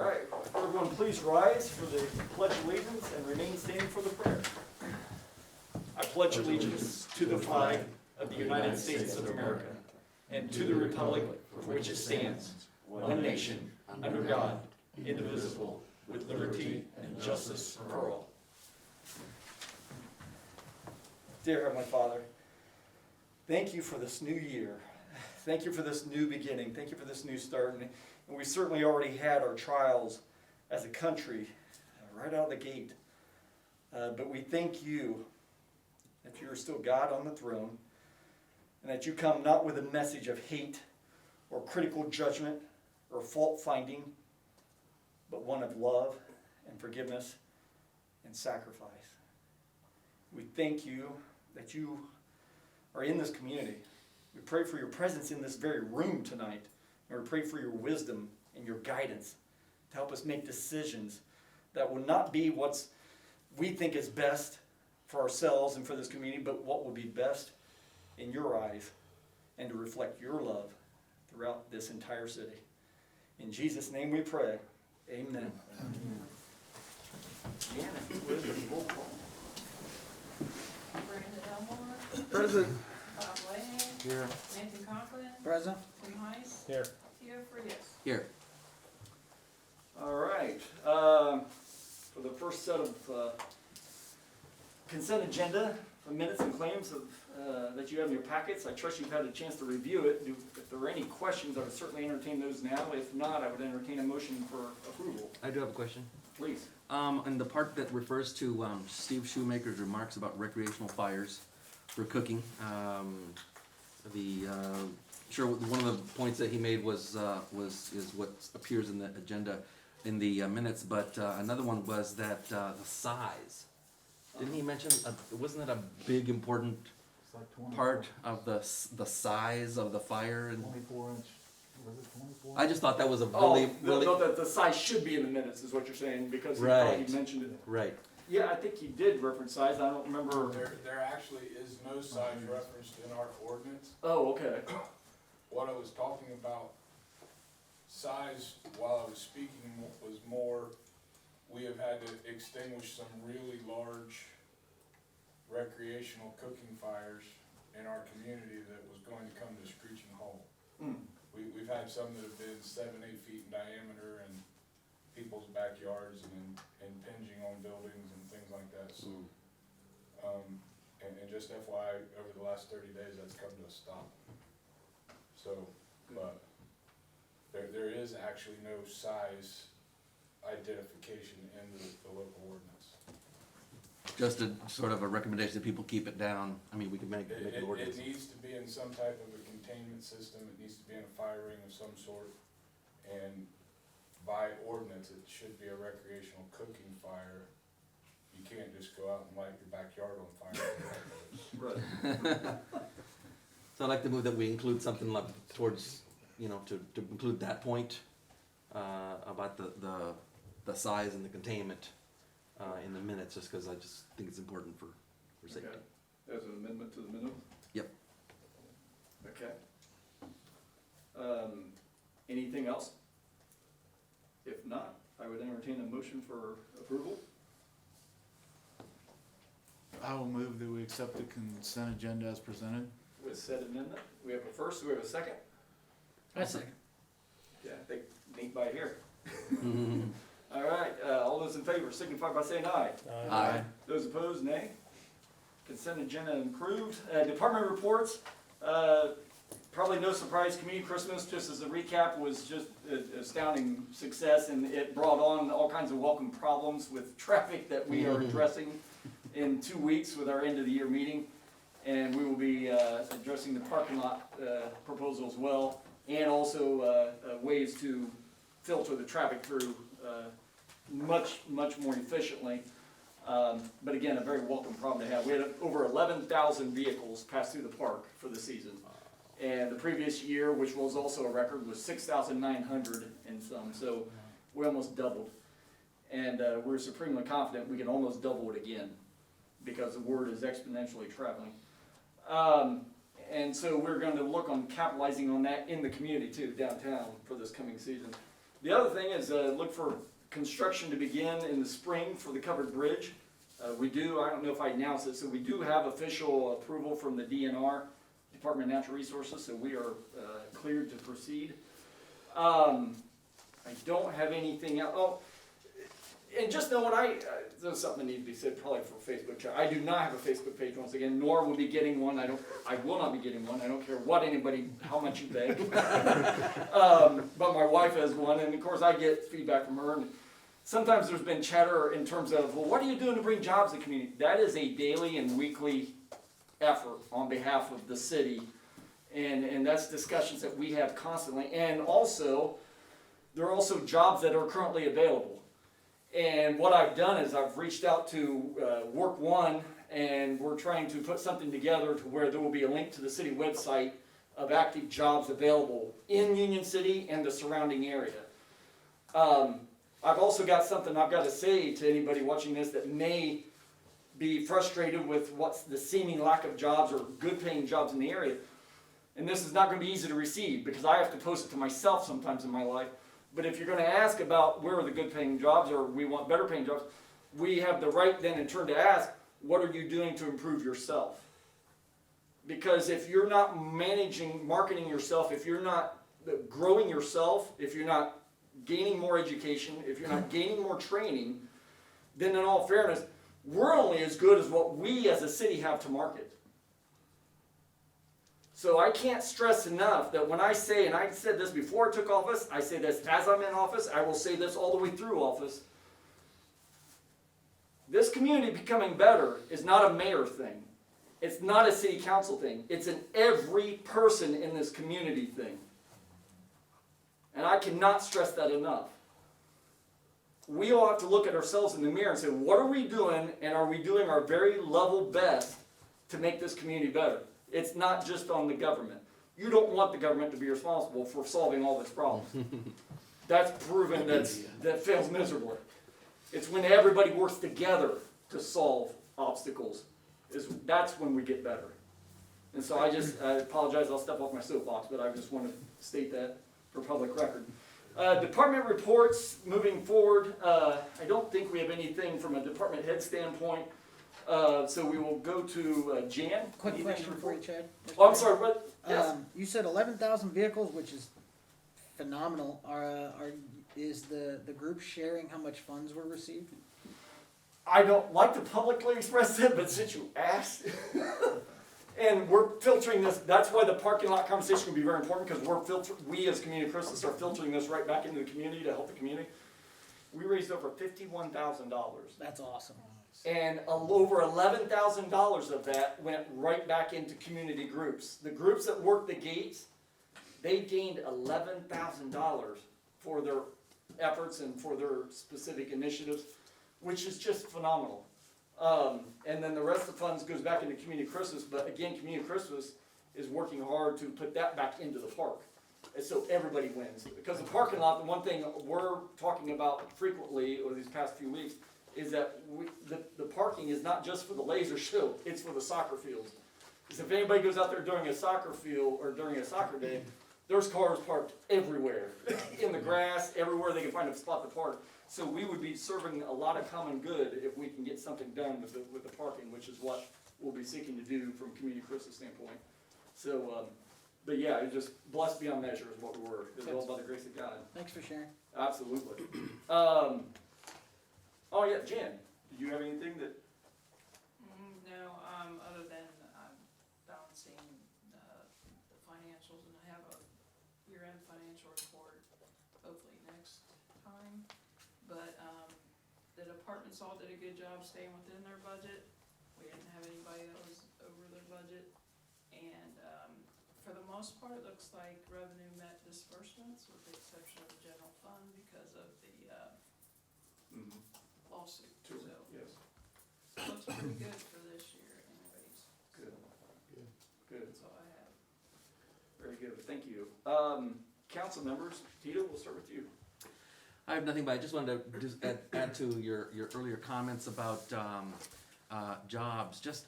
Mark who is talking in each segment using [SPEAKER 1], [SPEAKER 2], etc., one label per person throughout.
[SPEAKER 1] right, everyone please rise for the pledge of allegiance and remain standing for the prayer. I pledge allegiance to the flag of the United States of America and to the republic for which it stands, one nation, under God, indivisible, with liberty and justice for all. Dear Heavenly Father, thank you for this new year. Thank you for this new beginning. Thank you for this new start. And we certainly already had our trials as a country right out of the gate. But we thank you that you are still God on the throne and that you come not with a message of hate or critical judgment or fault finding, but one of love and forgiveness and sacrifice. We thank you that you are in this community. We pray for your presence in this very room tonight. And we pray for your wisdom and your guidance to help us make decisions that will not be what we think is best for ourselves and for this community, but what will be best in your eyes and to reflect your love throughout this entire city. In Jesus' name we pray. Amen. Janet, where's the roll call?
[SPEAKER 2] Brandon Elmore,
[SPEAKER 3] Present.
[SPEAKER 2] Bob Leahy,
[SPEAKER 3] Here.
[SPEAKER 2] Nathan Conklin,
[SPEAKER 3] Present.
[SPEAKER 2] Tim Heiss,
[SPEAKER 3] Here.
[SPEAKER 2] Theo Frias.
[SPEAKER 3] Here.
[SPEAKER 1] All right. For the first set of consent agenda, the minutes and claims that you have in your packets, I trust you've had a chance to review it. If there are any questions, I would certainly entertain those now. If not, I would entertain a motion for approval.
[SPEAKER 4] I do have a question.
[SPEAKER 1] Please.
[SPEAKER 4] On the part that refers to Steve Shoemaker's remarks about recreational fires for cooking, one of the points that he made is what appears in the agenda in the minutes, but another one was that the size. Didn't he mention? Wasn't it a big important
[SPEAKER 3] It's like 24,
[SPEAKER 4] part of the size of the fire? And
[SPEAKER 3] 24 inch. Was it 24?
[SPEAKER 4] I just thought that was a
[SPEAKER 1] Really?
[SPEAKER 4] really
[SPEAKER 1] The size should be in the minutes, is what you're saying, because he
[SPEAKER 4] Right.
[SPEAKER 1] thought he mentioned it.
[SPEAKER 4] right.
[SPEAKER 1] Yeah, I think he did reference size. I don't remember.
[SPEAKER 5] There actually is no size referenced in our ordinance.
[SPEAKER 1] Oh, okay.
[SPEAKER 5] What I was talking about, size, while I was speaking, was more, we have had to extinguish some really large recreational cooking fires in our community that was going to come to a screeching halt. We've had some that have been 7, 8 feet in diameter in people's backyards and impinging on buildings and things like that. So, and just FYI, over the last 30 days, that's come to a stop. So, but there is actually no size identification in the local ordinance.
[SPEAKER 4] Just a sort of a recommendation that people keep it down. I mean, we can make an ordinance.
[SPEAKER 5] It needs to be in some type of a containment system, it needs to be in a fire ring of some sort, and by ordinance, it should be a recreational cooking fire. You can't just go out and light your backyard on fire.
[SPEAKER 1] Right.
[SPEAKER 4] So I'd like to move that we include something like towards, to include that point, about the size and the containment, in the minutes, just because I just think it's important for safety.
[SPEAKER 1] Okay. As an amendment to the minute?
[SPEAKER 4] Yep.
[SPEAKER 1] Okay. Anything else? If not, I would entertain a motion for approval.
[SPEAKER 3] I will move that we accept the consent agenda as presented.
[SPEAKER 1] With said amendment, we have a first, we have a second.
[SPEAKER 4] I second.
[SPEAKER 1] Yeah, I think Nate by here. All right, all those in favor signify by saying aye.
[SPEAKER 4] Aye.
[SPEAKER 1] Those opposed, nay. Consent agenda approved. Department reports, probably no surprise, Community Christmas, just as a recap, was just an astounding success, and it brought on all kinds of welcome problems with traffic that we are addressing in 2 weeks with our end of the year meeting. And we will be addressing the parking lot proposal as well, and also ways to filter the traffic through much more efficiently. But again, a very welcome problem to have. We had over 11,000 vehicles pass through the park for the season. And the previous year, which was also a record, was 6,900 and some. So we almost doubled. And we're supremely confident we can almost double it again, because the word is exponentially traveling. And so we're going to look on capitalizing on that in the community too, downtown, for this coming season. The other thing is look for construction to begin in the spring for the covered bridge. We do, I don't know if I announced it, so we do have official approval from the DNR, Department of Natural Resources, so we are cleared to proceed. I don't have anything else. Oh, and just know there's something that needs to be said probably for Facebook chat. I do not have a Facebook page once again, nor will be getting one. I will not be getting one. I don't care what anybody, how much you beg. But my wife has one, and of course I get feedback from her. And sometimes there's been chatter in terms of, well, what are you doing to bring jobs to the community? That is a daily and weekly effort on behalf of the city. And that's discussions that we have constantly. And also, there are also jobs that are currently available. And what I've done is I've reached out to Work One, and we're trying to put something together to where there will be a link to the city website of active jobs available in Union City and the surrounding area. I've also got something I've got to say to anybody watching this that may be frustrated with what's the seeming lack of jobs or good paying jobs in the area. And this is not going to be easy to receive because I have to post it to myself sometimes in my life. But if you're going to ask about where are the good paying jobs or we want better paying jobs, we have the right then in turn to ask, what are you doing to improve yourself? Because if you're not marketing yourself, if you're not growing yourself, if you're not gaining more education, if you're not gaining more training, then in all fairness, we're only as good as what we as a city have to market. So I can't stress enough that when I say, and I said this before I took office, I say this as I'm in office, I will say this all the way through office. This community becoming better is not a mayor thing. It's not a city council thing. It's an every person in this community thing. And I cannot stress that enough. We all have to look at ourselves in the mirror and say, what are we doing, and are we doing our very level best to make this community better? It's not just on the government. You don't want the government to be responsible for solving all these problems. That's proven that fails miserably. It's when everybody works together to solve obstacles. That's when we get better. And so I apologize, I'll step off my soapbox, but I just want to state that for public record. Department reports moving forward. I don't think we have anything from a department head standpoint. So we will go to Jan.
[SPEAKER 6] Quick question for you, Chad.
[SPEAKER 1] Oh, I'm sorry, what? Yes.
[SPEAKER 6] You said 11,000 vehicles, which is phenomenal. Is the group sharing how much funds were received?
[SPEAKER 1] I don't like to publicly express that, but since you asked, and we're filtering this, that's why the parking lot conversation will be very important, because we as Community Christmas are filtering this right back into the community to help the community. We raised over $51,000.
[SPEAKER 6] That's awesome.
[SPEAKER 1] And over $11,000 of that went right back into community groups. The groups that worked the gates, they gained $11,000 for their efforts and for their specific initiatives, which is just phenomenal. And then the rest of the funds goes back into Community Christmas, but again, Community Christmas is working hard to put that back into the park. And so everybody wins. Because the parking lot, the one thing we're talking about frequently over these past few weeks, is that the parking is not just for the laser show, it's for the soccer fields. Because if anybody goes out there during a soccer field or during a soccer day, there's cars parked everywhere, in the grass, everywhere they can find a spot to park. So we would be serving a lot of common good if we can get something done with the parking, which is what we'll be seeking to do from Community Christmas standpoint. So, but yeah, it's just blessed beyond measure is what we were. It's all by the grace of God.
[SPEAKER 6] Thanks for sharing.
[SPEAKER 1] Absolutely. Oh yeah, Jan, did you have anything that?
[SPEAKER 2] No, other than balancing the financials, and I have a year-end financial report, hopefully next time. But the departments all did a good job staying within their budget. We didn't have anybody that was over their budget. And for the most part, it looks like revenue met disbursements, with the exception of the general fund because of the lawsuit. So
[SPEAKER 1] Yes.
[SPEAKER 2] looks pretty good for this year anyways.
[SPEAKER 1] Good.
[SPEAKER 3] Good.
[SPEAKER 1] Good.
[SPEAKER 2] That's all I have.
[SPEAKER 1] Very good. Thank you. Council members, Tito, we'll start with you.
[SPEAKER 4] I have nothing, but I just wanted to just add to your earlier comments about jobs. Just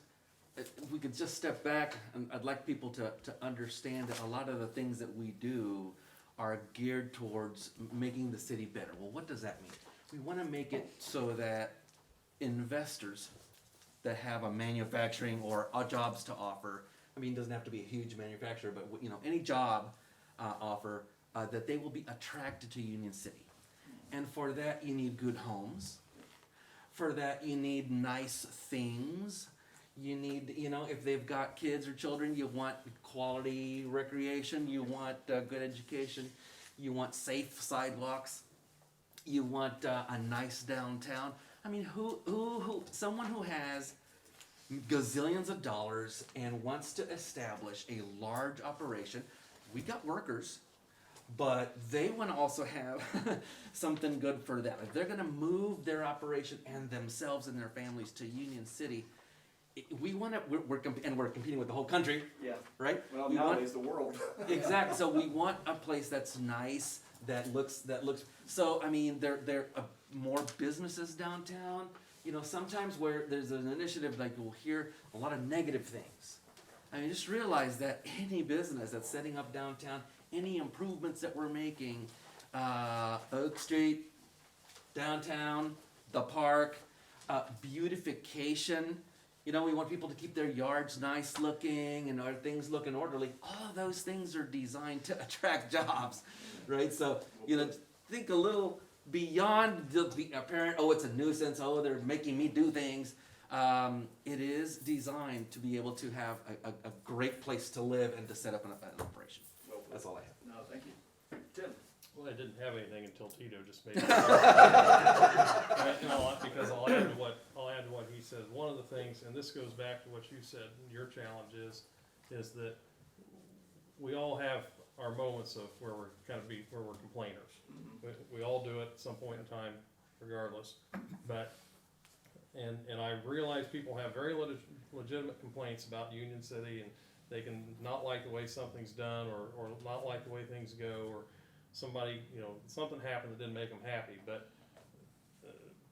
[SPEAKER 4] if we could just step back, and I'd like people to understand that a lot of the things that we do are geared towards making the city better. Well, what does that mean? We want to make it so that investors that have a manufacturing or jobs to offer, I mean, it doesn't have to be a huge manufacturer, but any job offer, that they will be attracted to Union City. And for that, you need good homes. For that, you need nice things. You need, if they've got kids or children, you want quality recreation, you want good education, you want safe sidewalks, you want a nice downtown. I mean, someone who has gazillions of dollars and wants to establish a large operation, we got workers, but they want to also have something good for them. If they're going to move their operation and themselves and their families to Union City, we're competing with the whole country,
[SPEAKER 1] Yeah.
[SPEAKER 4] right?
[SPEAKER 1] Well,
[SPEAKER 4] We
[SPEAKER 1] nowadays the world.
[SPEAKER 4] Exactly. So we want a place that's nice, that looks. So I mean, there are more businesses downtown. Sometimes where there's an initiative, like you'll hear a lot of negative things. I mean, just realize that any business that's setting up downtown, any improvements that we're making, Oak Street, downtown, the park, beautification. We want people to keep their yards nice looking and our things looking orderly. All of those things are designed to attract jobs, right? So, think a little beyond the apparent, it's a nuisance, they're making me do things. It is designed to be able to have a great place to live and to set up an operation.
[SPEAKER 1] Well put.
[SPEAKER 4] That's all I have.
[SPEAKER 1] No, thank you. Tim?
[SPEAKER 7] Well, I didn't have anything until Tito just made it. Because I'll add to what he said. One of the things, and this goes back to what you said, your challenge is that we all have our moments of where we're complainers. We all do it at some point in time, regardless. But and I realize people have very legitimate complaints about Union City, and they can not like the way something's done, or not like the way things go, or somebody, something happened that didn't make them happy. But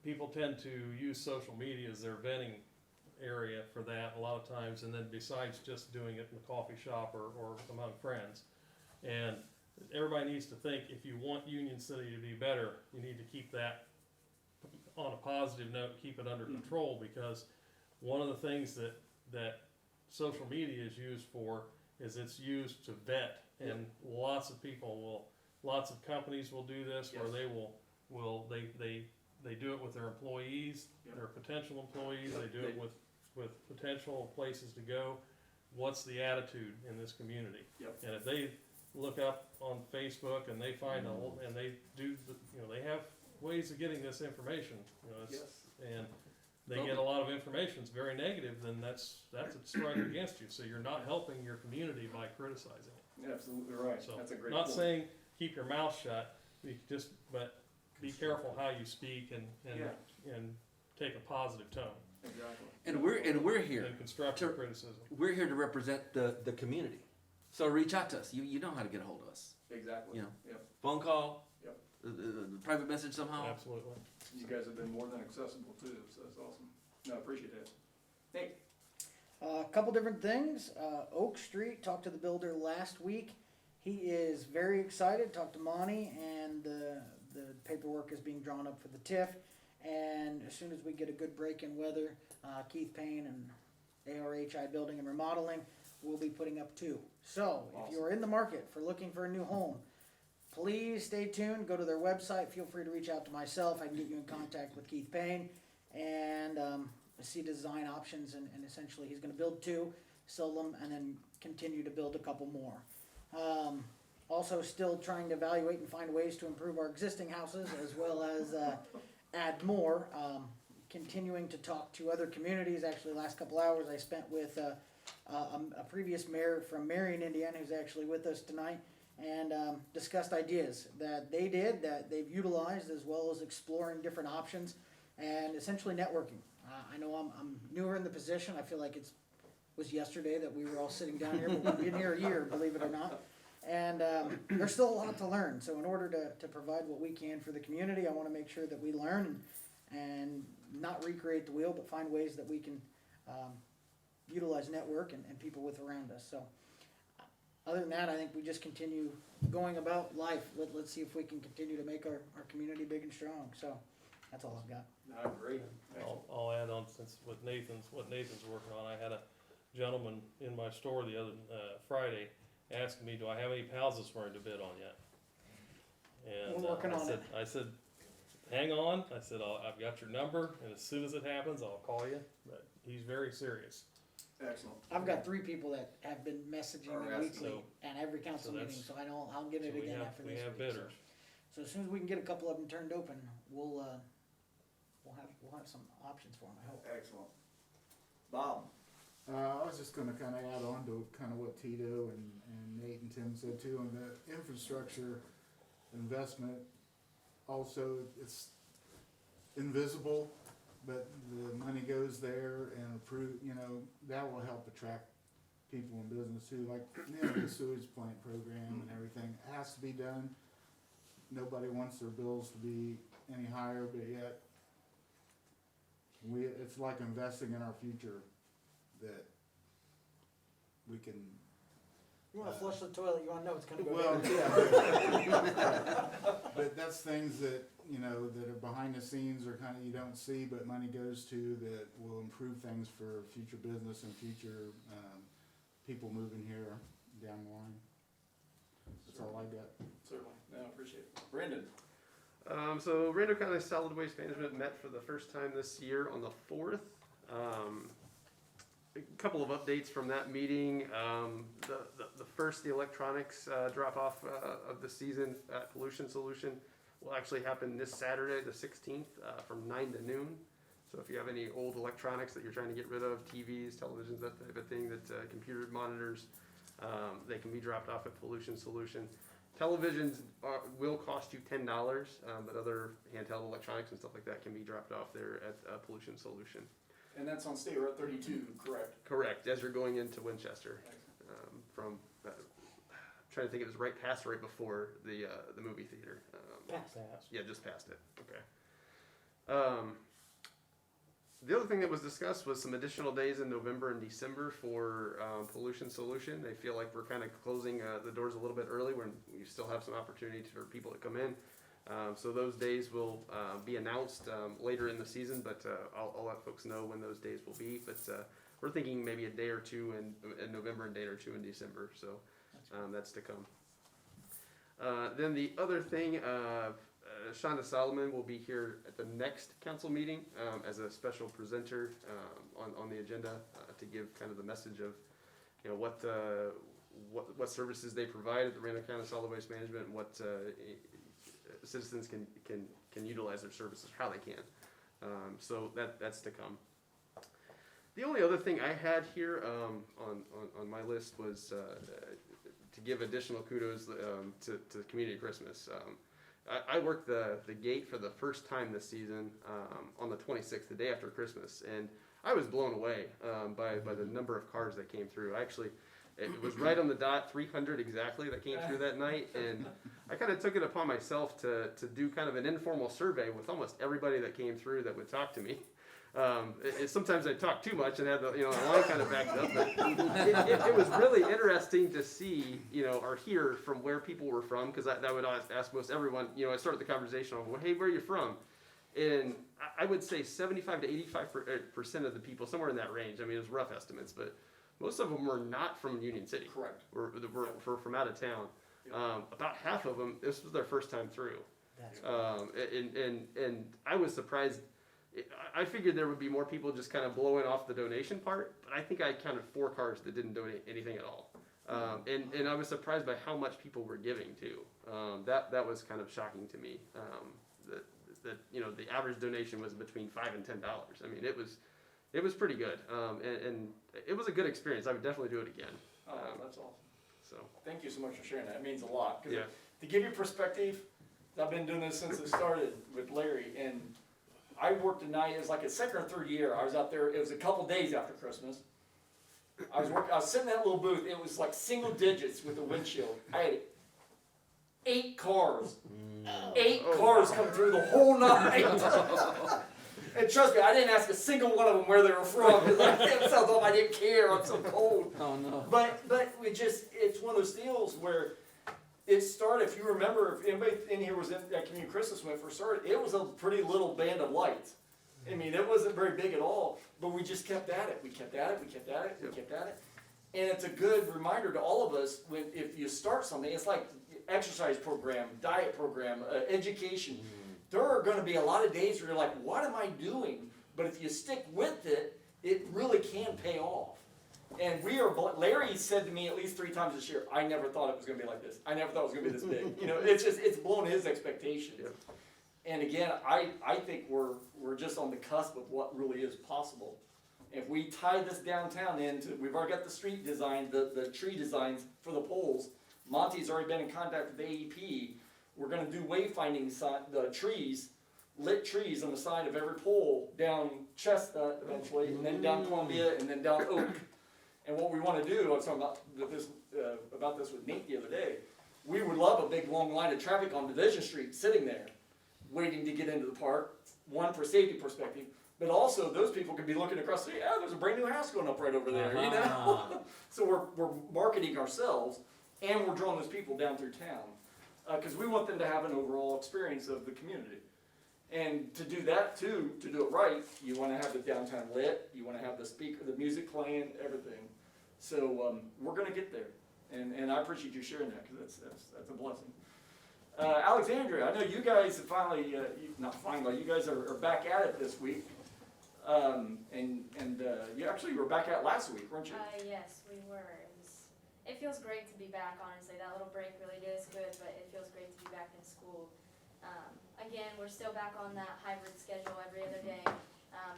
[SPEAKER 7] people tend to use social media as their venting area for that a lot of times, and then besides just doing it in the coffee shop or among friends. And everybody needs to think, if you want Union City to be better, you need to keep that on a positive note, keep it under control, because one of the things that social media is used for is it's used to vet, and lots of companies will do this, where they they do it with their employees, their potential employees, they do it with potential places to go. What's the attitude in this community? And if they look up on Facebook and they find and they do, they have ways of getting this information, and they get a lot of information that's very negative, then that's a strike against you. So you're not helping your community by criticizing it.
[SPEAKER 1] You're absolutely right.
[SPEAKER 7] So
[SPEAKER 1] That's a great
[SPEAKER 7] not
[SPEAKER 1] point.
[SPEAKER 7] saying keep your mouth shut, but be careful how you speak and take a positive tone
[SPEAKER 1] Exactly.
[SPEAKER 4] And we're here.
[SPEAKER 7] and constructive criticism.
[SPEAKER 4] We're here to represent the community. So reach out to us. You know how to get a hold of us.
[SPEAKER 1] Exactly.
[SPEAKER 4] Yep. Phone call.
[SPEAKER 1] Yep.
[SPEAKER 4] Private message somehow.
[SPEAKER 7] Absolutely.
[SPEAKER 1] You guys have been more than accessible too, so that's awesome. No, I appreciate that. Nate?
[SPEAKER 6] A couple different things. Oak Street, talked to the builder last week. He is very excited. Talked to Monty, and the paperwork is being drawn up for the TIF. And as soon as we get a good break in weather, Keith Payne and ARHI Building and Remodeling will be putting up 2. So if you're in the market for looking for a new home, please stay tuned. Go to their website. Feel free to reach out to myself. I can get you in contact with Keith Payne and see design options. And essentially, he's going to build 2, sell them, and then continue to build a couple more. Also, still trying to evaluate and find ways to improve our existing houses, as well as add more. Continuing to talk to other communities. Actually, last couple hours I spent with a previous mayor from Marion, Indiana, who's actually with us tonight, and discussed ideas that they did, that they've utilized, as well as exploring different options, and essentially networking. I know I'm newer in the position. I feel like it was yesterday that we were all sitting down here, but we've been here a year, believe it or not. And there's still a lot to learn. So in order to provide what we can for the community, I want to make sure that we learn and not recreate the wheel, but find ways that we can utilize network and people with around us. So other than that, I think we just continue going about life. Let's see if we can continue to make our community big and strong. So that's all I've got.
[SPEAKER 1] Great.
[SPEAKER 7] I'll add on, since what Nathan's working on, I had a gentleman in my store the other, Friday, asking me, do I have any houses for him to bid on yet? And
[SPEAKER 6] We're working on it.
[SPEAKER 7] I said, hang on, I said, I've got your number, and as soon as it happens, I'll call you, but he's very serious.
[SPEAKER 1] Excellent.
[SPEAKER 6] I've got 3 people that have been messaging me
[SPEAKER 1] Alright,
[SPEAKER 6] weekly at every council
[SPEAKER 7] so
[SPEAKER 6] meeting,
[SPEAKER 7] that's-
[SPEAKER 6] so I know I'll get it
[SPEAKER 7] So
[SPEAKER 6] again after
[SPEAKER 7] we
[SPEAKER 6] this
[SPEAKER 7] have
[SPEAKER 6] week.
[SPEAKER 7] bidders.
[SPEAKER 6] So as soon as we can get a couple of them turned open, we'll have some options for them, I hope.
[SPEAKER 1] Excellent. Bob?
[SPEAKER 3] I was just gonna kinda add on to kinda what Tito and Nate and Tim said too, on the infrastructure investment. Also, it's invisible, but the money goes there and that will help attract people in business too, like, the sewage plant program and everything has to be done. Nobody wants their bills to be any higher, but yet it's like investing in our future, that we can.
[SPEAKER 6] You wanna flush the toilet, you wanna know it's gonna go
[SPEAKER 3] Well,
[SPEAKER 6] down.
[SPEAKER 3] yeah. But that's things that, that are behind the scenes or kinda you don't see, but money goes to, that will improve things for future business and future, people moving here down the line. That's all I got.
[SPEAKER 1] Certainly. No, I appreciate it. Brendan?
[SPEAKER 8] So Randall County Solid Waste Management met for the first time this year on the 4th. A couple of updates from that meeting. The first, the electronics drop off of the season at Pollution Solution will actually happen this Saturday, the 16th, from 9 to noon. So if you have any old electronics that you're trying to get rid of, TVs, televisions, that type of thing, that computer monitors, they can be dropped off at Pollution Solution. Televisions will cost you $10, but other handheld electronics and stuff like that can be dropped off there at Pollution Solution.
[SPEAKER 1] And that's on State Road 32, correct?
[SPEAKER 8] Correct, as you're going into Winchester. From, trying to think, it was right past or right before the movie theater.
[SPEAKER 6] Pass.
[SPEAKER 8] Yeah, just past it, okay. The other thing that was discussed was some additional days in November and December for Pollution Solution. They feel like we're kind of closing the doors a little bit early when we still have some opportunity for people to come in. So those days will be announced later in the season, but I'll let folks know when those days will be. But we're thinking maybe a day or two in November and a day or two in December, so that's to come. Then the other thing, Shonda Solomon will be here at the next council meeting as a special presenter on the agenda to give kind of the message of what services they provide at the Randall County Solid Waste Management, and what citizens can utilize their services, how they can. So that's to come. The only other thing I had here on my list was to give additional kudos to Community Christmas. I worked the gate for the first time this season on the 26th, the day after Christmas, and I was blown away by the number of cars that came through. It was right on the dot, 300 exactly that came through that night, and I kind of took it upon myself to do kind of an informal survey with almost everybody that came through that would talk to me. Sometimes I talk too much and had the line kind of backed up, but it was really interesting to see or hear from where people were from, because I would ask most everyone. I started the conversation off, well, hey, where are you from? And I would say 75 to 85% of the people, somewhere in that range. I mean, it was rough estimates, but most of them were not from Union City.
[SPEAKER 1] Correct.
[SPEAKER 8] Were from out of town. About half of them, this was their first time through. And I was surprised. I figured there would be more people just kind of blowing off the donation part, but I think I counted 4 cars that didn't donate anything at all. And I was surprised by how much people were giving too. That was kind of shocking to me. That the average donation was between $5 and $10. I mean, it was pretty good. And it was a good experience. I would definitely do it again.
[SPEAKER 1] Oh, that's awesome.
[SPEAKER 8] So
[SPEAKER 1] Thank you so much for sharing that. It means a lot. 'Cause
[SPEAKER 8] yeah.
[SPEAKER 1] To give you perspective, I've been doing this since it started with Larry, and I worked a night. It was like a second or third year. I was out there. It was a couple days after Christmas. I was sitting in that little booth. It was like single digits with the windshield. I had 8 cars. 8 cars come through the whole night. And trust me, I didn't ask a single one of them where they were from, because I felt like I didn't care, I'm so cold.
[SPEAKER 4] Oh, no.
[SPEAKER 1] But it's one of those deals where it started, if you remember, if anybody in here was at Community Christmas when it first started, it was a pretty little band of lights. I mean, it wasn't very big at all, but we just kept at it, we kept at it, we kept at it, we kept at it. And it's a good reminder to all of us, if you start something, it's like exercise program, diet program, education. There are gonna be a lot of days where you're like, what am I doing? But if you stick with it, it really can pay off. And Larry said to me at least 3 times this year, I never thought it was gonna be like this. I never thought it was gonna be this big. You know, it's blown his expectations.
[SPEAKER 8] Yep.
[SPEAKER 1] And again, I think we're just on the cusp of what really is possible. If we tie this downtown into, we've already got the street design, the tree designs for the poles. Monty's already been in contact with AEP. We're gonna do wayfinding the trees, lit trees on the side of every pole down Chestnut eventually, and then down Columbia, and then down Oak. And what we wanna do, I was talking about this with Nate the other day, we would love a big long line of traffic on Division Street sitting there, waiting to get into the park, one for safety perspective, but also those people could be looking across the street, there's a brand new house going up right over there, you know? So we're marketing ourselves, and we're drawing those people down through town, because we want them to have an overall experience of the community. And to do that too, to do it right, you want to have the downtown lit, you want to have the music playing, everything. So we're going to get there, and I appreciate you sharing that, because that's a blessing. Alexandria, I know you guys have finally, you guys are back at it this week. You actually were back at it last week, weren't you?
[SPEAKER 9] Yes, we were. It feels great to be back, honestly. That little break really is good, but it feels great to be back in school. Again, we're still back on that hybrid schedule every other day.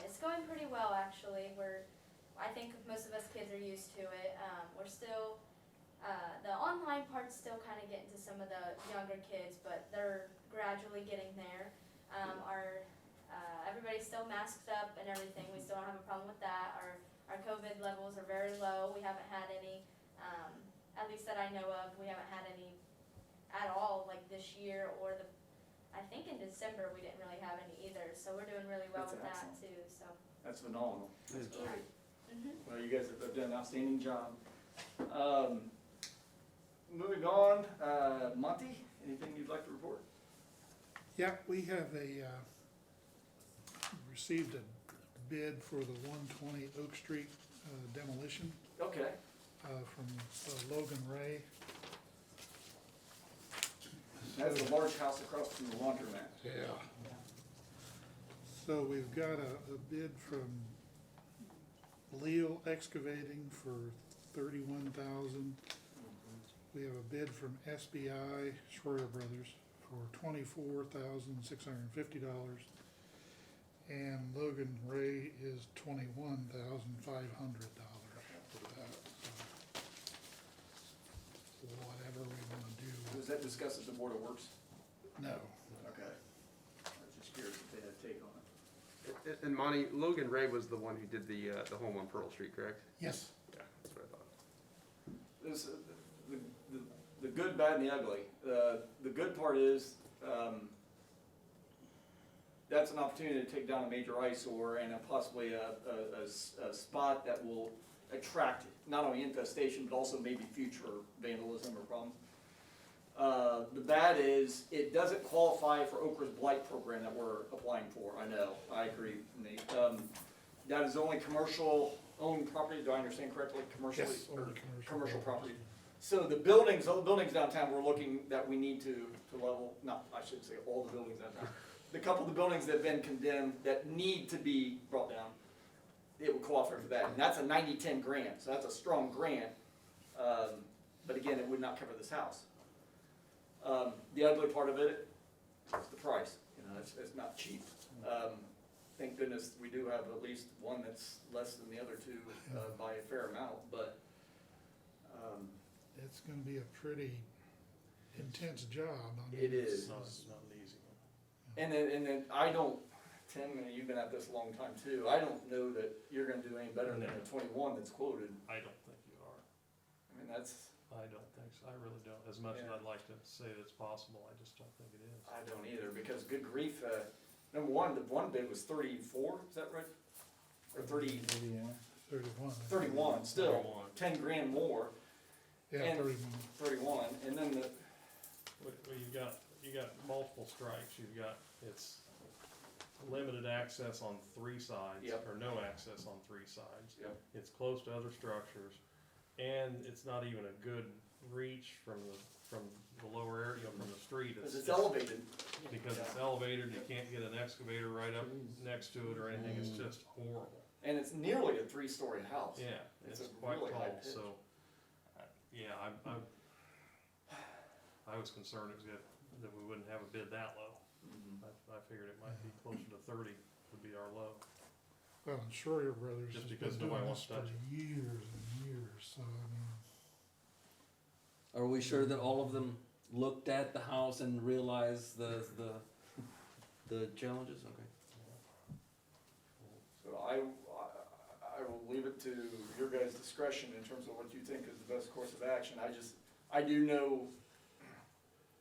[SPEAKER 9] It's going pretty well, actually. I think most of us kids are used to it. We're still, the online part's still kind of getting to some of the younger kids, but they're gradually getting there. Everybody's still masked up and everything. We still don't have a problem with that. Our COVID levels are very low. We haven't had any, at least that I know of, we haven't had any at all, like this year or I think in December we didn't really have any either. So we're doing really well
[SPEAKER 1] That's
[SPEAKER 9] with
[SPEAKER 1] excellent.
[SPEAKER 9] that too. So
[SPEAKER 1] That's phenomenal. That's
[SPEAKER 9] yeah.
[SPEAKER 1] great.
[SPEAKER 9] Mhm.
[SPEAKER 1] Well, you guys have done an outstanding job. Moving on, Monty, anything you'd like to report?
[SPEAKER 10] Yeah, we have received a bid for the 120 Oak Street demolition
[SPEAKER 1] Okay.
[SPEAKER 10] from Logan Ray.
[SPEAKER 1] That's the large house across from the laundromat.
[SPEAKER 10] Yeah. So we've got a bid from Leal Excavating for $31,000. We have a bid from SBI Schroeder Brothers for $24,650, and Logan Ray is $21,500 for that. So whatever we want to do.
[SPEAKER 1] Was that discussed at the Board of Works?
[SPEAKER 10] No.
[SPEAKER 1] Okay. I was just curious if they had a take on it.
[SPEAKER 8] And Monty, Logan Ray was the one who did the home on Pearl Street, correct?
[SPEAKER 10] Yes.
[SPEAKER 8] Yeah, that's what I thought.
[SPEAKER 1] This, the good, bad, and the ugly. The good part is, that's an opportunity to take down a major eyesore and possibly a spot that will attract not only infestation, but also maybe future vandalism or problems. The bad is, it doesn't qualify for Okra's blight program that we're applying for. I know, I agree, Nate. That is only commercial owned property, do I understand correctly? Commercially,
[SPEAKER 10] Yes,
[SPEAKER 1] or
[SPEAKER 10] only
[SPEAKER 1] commercial property. So the buildings, all the buildings downtown, we're looking that we need to level, not, I shouldn't say all the buildings downtown. The couple of the buildings that have been condemned that need to be brought down, it would qualify for that. And that's a 90-10 grant, so that's a strong grant. But again, it would not cover this house. The ugly part of it is the price. You know, it's not cheap. Thank goodness we do have at least one that's less than the other two by a fair amount. But
[SPEAKER 10] It's gonna be a pretty intense job. I mean,
[SPEAKER 1] it is.
[SPEAKER 7] It's not an easy one.
[SPEAKER 1] And then I don't, Tim, you've been at this a long time too. I don't know that you're going to do any better than a 21 that's quoted.
[SPEAKER 7] I don't think you are.
[SPEAKER 1] I mean, that's.
[SPEAKER 7] I don't think so. I really don't. As much as
[SPEAKER 1] Yeah.
[SPEAKER 7] I'd like to say that it's possible, I just don't think it is.
[SPEAKER 1] I don't either, because good grief, Number one, the one bid was 34, is that right? Or 30,
[SPEAKER 3] Yeah.
[SPEAKER 10] 31.
[SPEAKER 1] 31, still,
[SPEAKER 7] 31.
[SPEAKER 1] 10 grand more,
[SPEAKER 10] Yeah,
[SPEAKER 1] and-
[SPEAKER 10] 31.
[SPEAKER 1] 31, and then the,
[SPEAKER 7] Well, you got multiple strikes, it's limited access on 3 sides,
[SPEAKER 1] Yep.
[SPEAKER 7] or no access on 3 sides.
[SPEAKER 1] Yep.
[SPEAKER 7] It's close to other structures, and it's not even a good reach from the lower area, from the street.
[SPEAKER 1] because it's elevated.
[SPEAKER 7] Because it's elevated, you can't get an excavator right up next to it or anything, it's
[SPEAKER 1] Mm.
[SPEAKER 7] just horrible.
[SPEAKER 1] And it's nearly a 3-story house.
[SPEAKER 7] Yeah,
[SPEAKER 1] It's
[SPEAKER 7] it's
[SPEAKER 1] a
[SPEAKER 7] quite
[SPEAKER 1] really high
[SPEAKER 7] tall,
[SPEAKER 1] pitch.
[SPEAKER 7] so, yeah, I was concerned that we wouldn't have a bid that low.
[SPEAKER 1] Mhm.
[SPEAKER 7] I figured it might be closer to 30 would be our low.
[SPEAKER 10] Well, and Schroeder Brothers
[SPEAKER 7] Just
[SPEAKER 10] has
[SPEAKER 7] because
[SPEAKER 10] been
[SPEAKER 7] nobody
[SPEAKER 10] doing
[SPEAKER 7] wants
[SPEAKER 10] this
[SPEAKER 7] to
[SPEAKER 10] for
[SPEAKER 7] touch it.
[SPEAKER 10] years and years, so I mean,
[SPEAKER 4] Are we sure that all of them looked at the house and realized the challenges? Okay.
[SPEAKER 1] So I will leave it to your guys' discretion in terms of what you think is the best course of action. I do know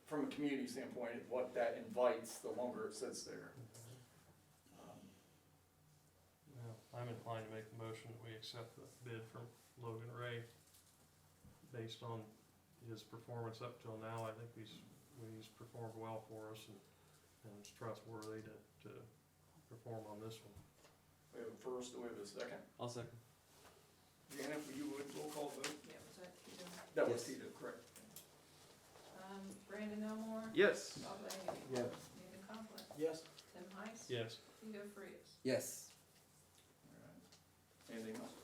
[SPEAKER 1] from a community standpoint what that invites the longer it sits there.
[SPEAKER 7] Well, I'm inclined to make the motion that we accept the bid from Logan Ray. Based on his performance up till now, I think he's performed well for us and is trustworthy to perform on this one.
[SPEAKER 1] We have a first, do we have a second?
[SPEAKER 4] I'll second.
[SPEAKER 1] Janet, you would roll call vote?
[SPEAKER 2] Yeah, was that Tito?
[SPEAKER 1] That was
[SPEAKER 4] Yes.
[SPEAKER 1] Tito, correct.
[SPEAKER 2] Brandon Elmore?
[SPEAKER 8] Yes.
[SPEAKER 2] Bob Leahy?
[SPEAKER 3] Yeah.
[SPEAKER 2] Nathan Complet?
[SPEAKER 6] Yes.
[SPEAKER 2] Tim Heiss?
[SPEAKER 7] Yes.
[SPEAKER 2] Tito Frias?
[SPEAKER 4] Yes.
[SPEAKER 1] All right. Anything else?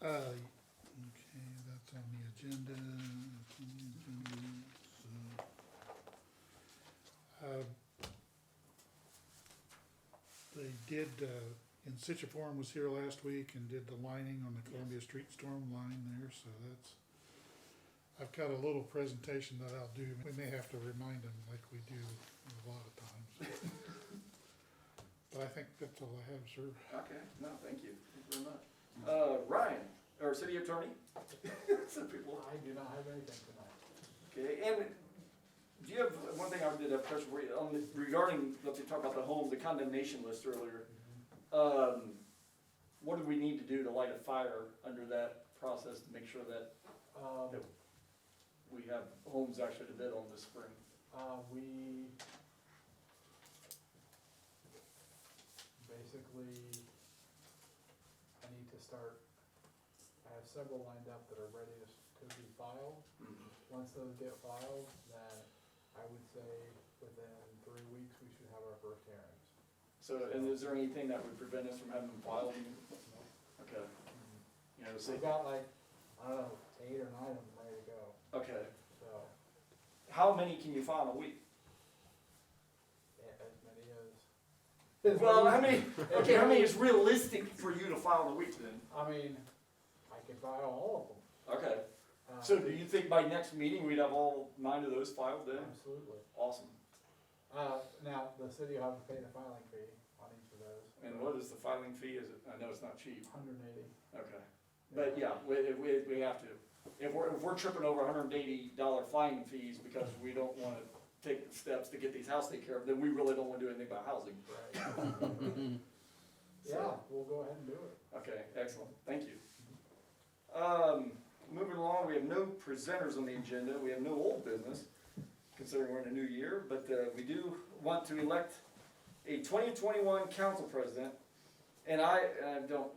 [SPEAKER 10] okay, that's on the agenda. So, they did, In Situ was here last week and did the lining on the Columbia Street storm line there, so that's, I've got a little presentation that I'll do. We may have to remind them like we do a lot of times. But I think that's all I have, sir.
[SPEAKER 1] Okay, no, thank you. Thank you very much. Ryan, or city attorney? Some people.
[SPEAKER 11] I do not have anything tonight.
[SPEAKER 1] Okay, and do you have, one thing I did have a question for you, regarding, let's talk about the homes, the condemnation list earlier. What do we need to do to light a fire under that process to make sure that we have homes actually to bid on this spring?
[SPEAKER 11] We basically, I need to start, I have several lined up that are ready to be filed. Once those get filed, then I would say within 3 weeks, we should have our first hearings.
[SPEAKER 1] So, and is there anything that would prevent us from having them filed? Okay, you know,
[SPEAKER 11] So
[SPEAKER 1] say,
[SPEAKER 11] we've got like, I don't know, 8 or 9 of them ready to go,
[SPEAKER 1] okay,
[SPEAKER 11] so,
[SPEAKER 1] how many can you file in a week?
[SPEAKER 11] as many as.
[SPEAKER 1] Well, how many, okay, how many is realistic for you to file in a week then?
[SPEAKER 11] I mean, I could file all of them.
[SPEAKER 1] Okay, so do you think by next meeting we'd have all 9 of those filed then?
[SPEAKER 11] Absolutely.
[SPEAKER 1] Awesome.
[SPEAKER 11] Now, the city will have to pay the filing fee on each of those.
[SPEAKER 1] And what is the filing fee? Is it, I know it's not cheap.
[SPEAKER 11] 180.
[SPEAKER 1] Okay. But yeah, we have to. If we're tripping over $180 fine fees because we don't wanna take the steps to get these houses taken care of, then we really don't wanna do anything about housing.
[SPEAKER 11] Right. Yeah, we'll go ahead and do it.
[SPEAKER 1] Okay, excellent, thank you. Moving along, we have no presenters on the agenda, we have no old business, considering we're in a new year, but we do want to elect a 2021 council president. And I'm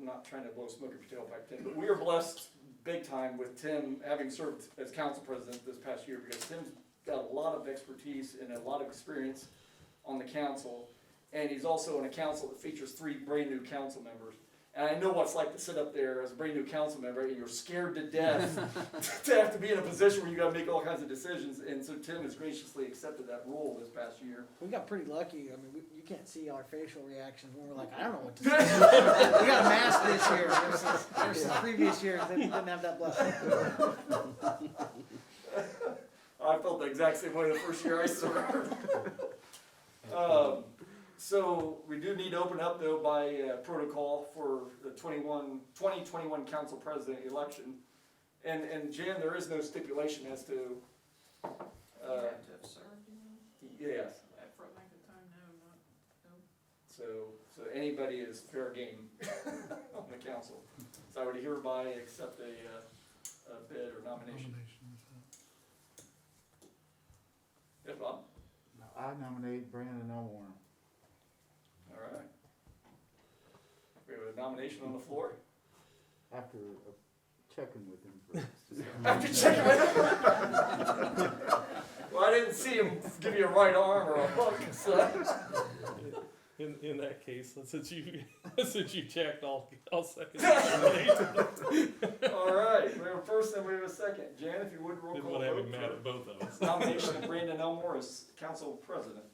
[SPEAKER 1] not trying to blow smoke up your tailpipe, Tim, but we are blessed big time with Tim having served as council president this past year, because Tim's got a lot of expertise and a lot of experience on the council. And he's also in a council that features 3 brand new council members. And I know what it's like to sit up there as a brand new council member and you're scared to death to have to be in a position where you gotta make all kinds of decisions. And so Tim has graciously accepted that role this past year.
[SPEAKER 6] We got pretty lucky. I mean, you can't see our facial reactions when we're like, I don't know what to say. We got a mask this year versus previous years that didn't have that blessing.
[SPEAKER 1] I felt the exact same way the first year I served. So we do need to open up though by protocol for the 2021 council president election. And Jan, there is no stipulation as to,
[SPEAKER 2] You have to have served, you know?
[SPEAKER 1] yes.
[SPEAKER 2] For length of time, no, not, no.
[SPEAKER 1] So anybody is fair game on the council. So I would hereby accept a bid or nomination.
[SPEAKER 10] Nominations,
[SPEAKER 1] Yeah, Bob?
[SPEAKER 3] I nominate Brandon Elmore.
[SPEAKER 1] All right. We have a nomination on the floor.
[SPEAKER 3] After checking with him first.
[SPEAKER 1] After checking with well, I didn't see him give you a right arm or a hook, so.
[SPEAKER 7] In that case, since you checked, I'll second it.
[SPEAKER 1] All right, we have a first and we have a second. Jan, if you would roll
[SPEAKER 7] Didn't
[SPEAKER 1] call
[SPEAKER 7] want to have
[SPEAKER 1] vote
[SPEAKER 7] him mad at both of us.
[SPEAKER 1] for nomination of Brandon Elmore as council president.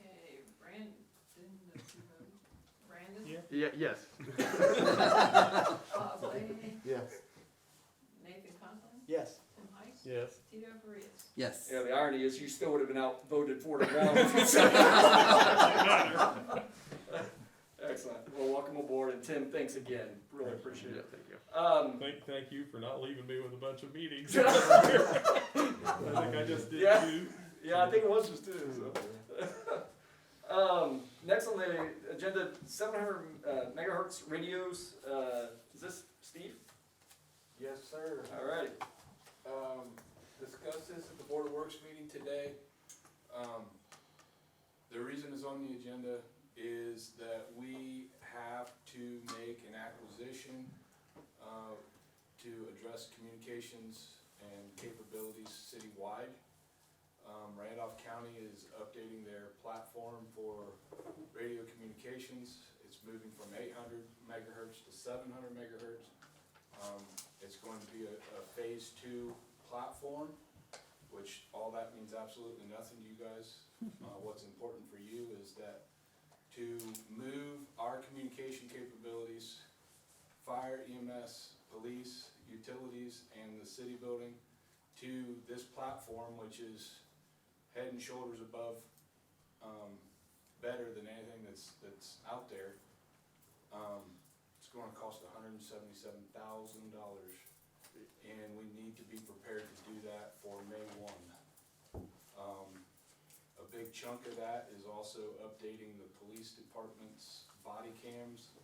[SPEAKER 2] Okay, Brandon, Brandon?
[SPEAKER 7] Yeah.
[SPEAKER 8] Yes.
[SPEAKER 2] Blake,
[SPEAKER 3] Yes.
[SPEAKER 2] Nathan Conklin,
[SPEAKER 6] Yes.
[SPEAKER 2] Tim Heiss,
[SPEAKER 7] Yes.
[SPEAKER 2] Tito Farias.
[SPEAKER 4] Yes.
[SPEAKER 1] Yeah, the irony is you still would have been outvoted 4-1. Excellent. Well, welcome aboard, and Tim, thanks again. Really appreciate
[SPEAKER 8] Yeah,
[SPEAKER 1] it.
[SPEAKER 8] thank you.
[SPEAKER 7] Thank you for not leaving me with a bunch of meetings. I think I just did
[SPEAKER 1] Yeah.
[SPEAKER 7] too.
[SPEAKER 1] Yeah, I think it was just two. So. Next on the agenda, 700 megahertz radios. Is this Steve?
[SPEAKER 12] Yes, sir.
[SPEAKER 1] All right.
[SPEAKER 12] Discussed this at the Board of Works meeting today. The reason it's on the agenda is that we have to make an acquisition to address communications and capabilities citywide. Randolph County is updating their platform for radio communications. It's moving from 800 megahertz to 700 megahertz. It's going to be a phase 2 platform, which all that means absolutely nothing to you guys. What's important for you is that to move our communication capabilities, fire, EMS, police, utilities, and the city building to this platform, which is head and shoulders above, better than anything that's out there. It's going to cost $177,000, and we need to be prepared to do that for May 1. A big chunk of that is also updating the police department's body cams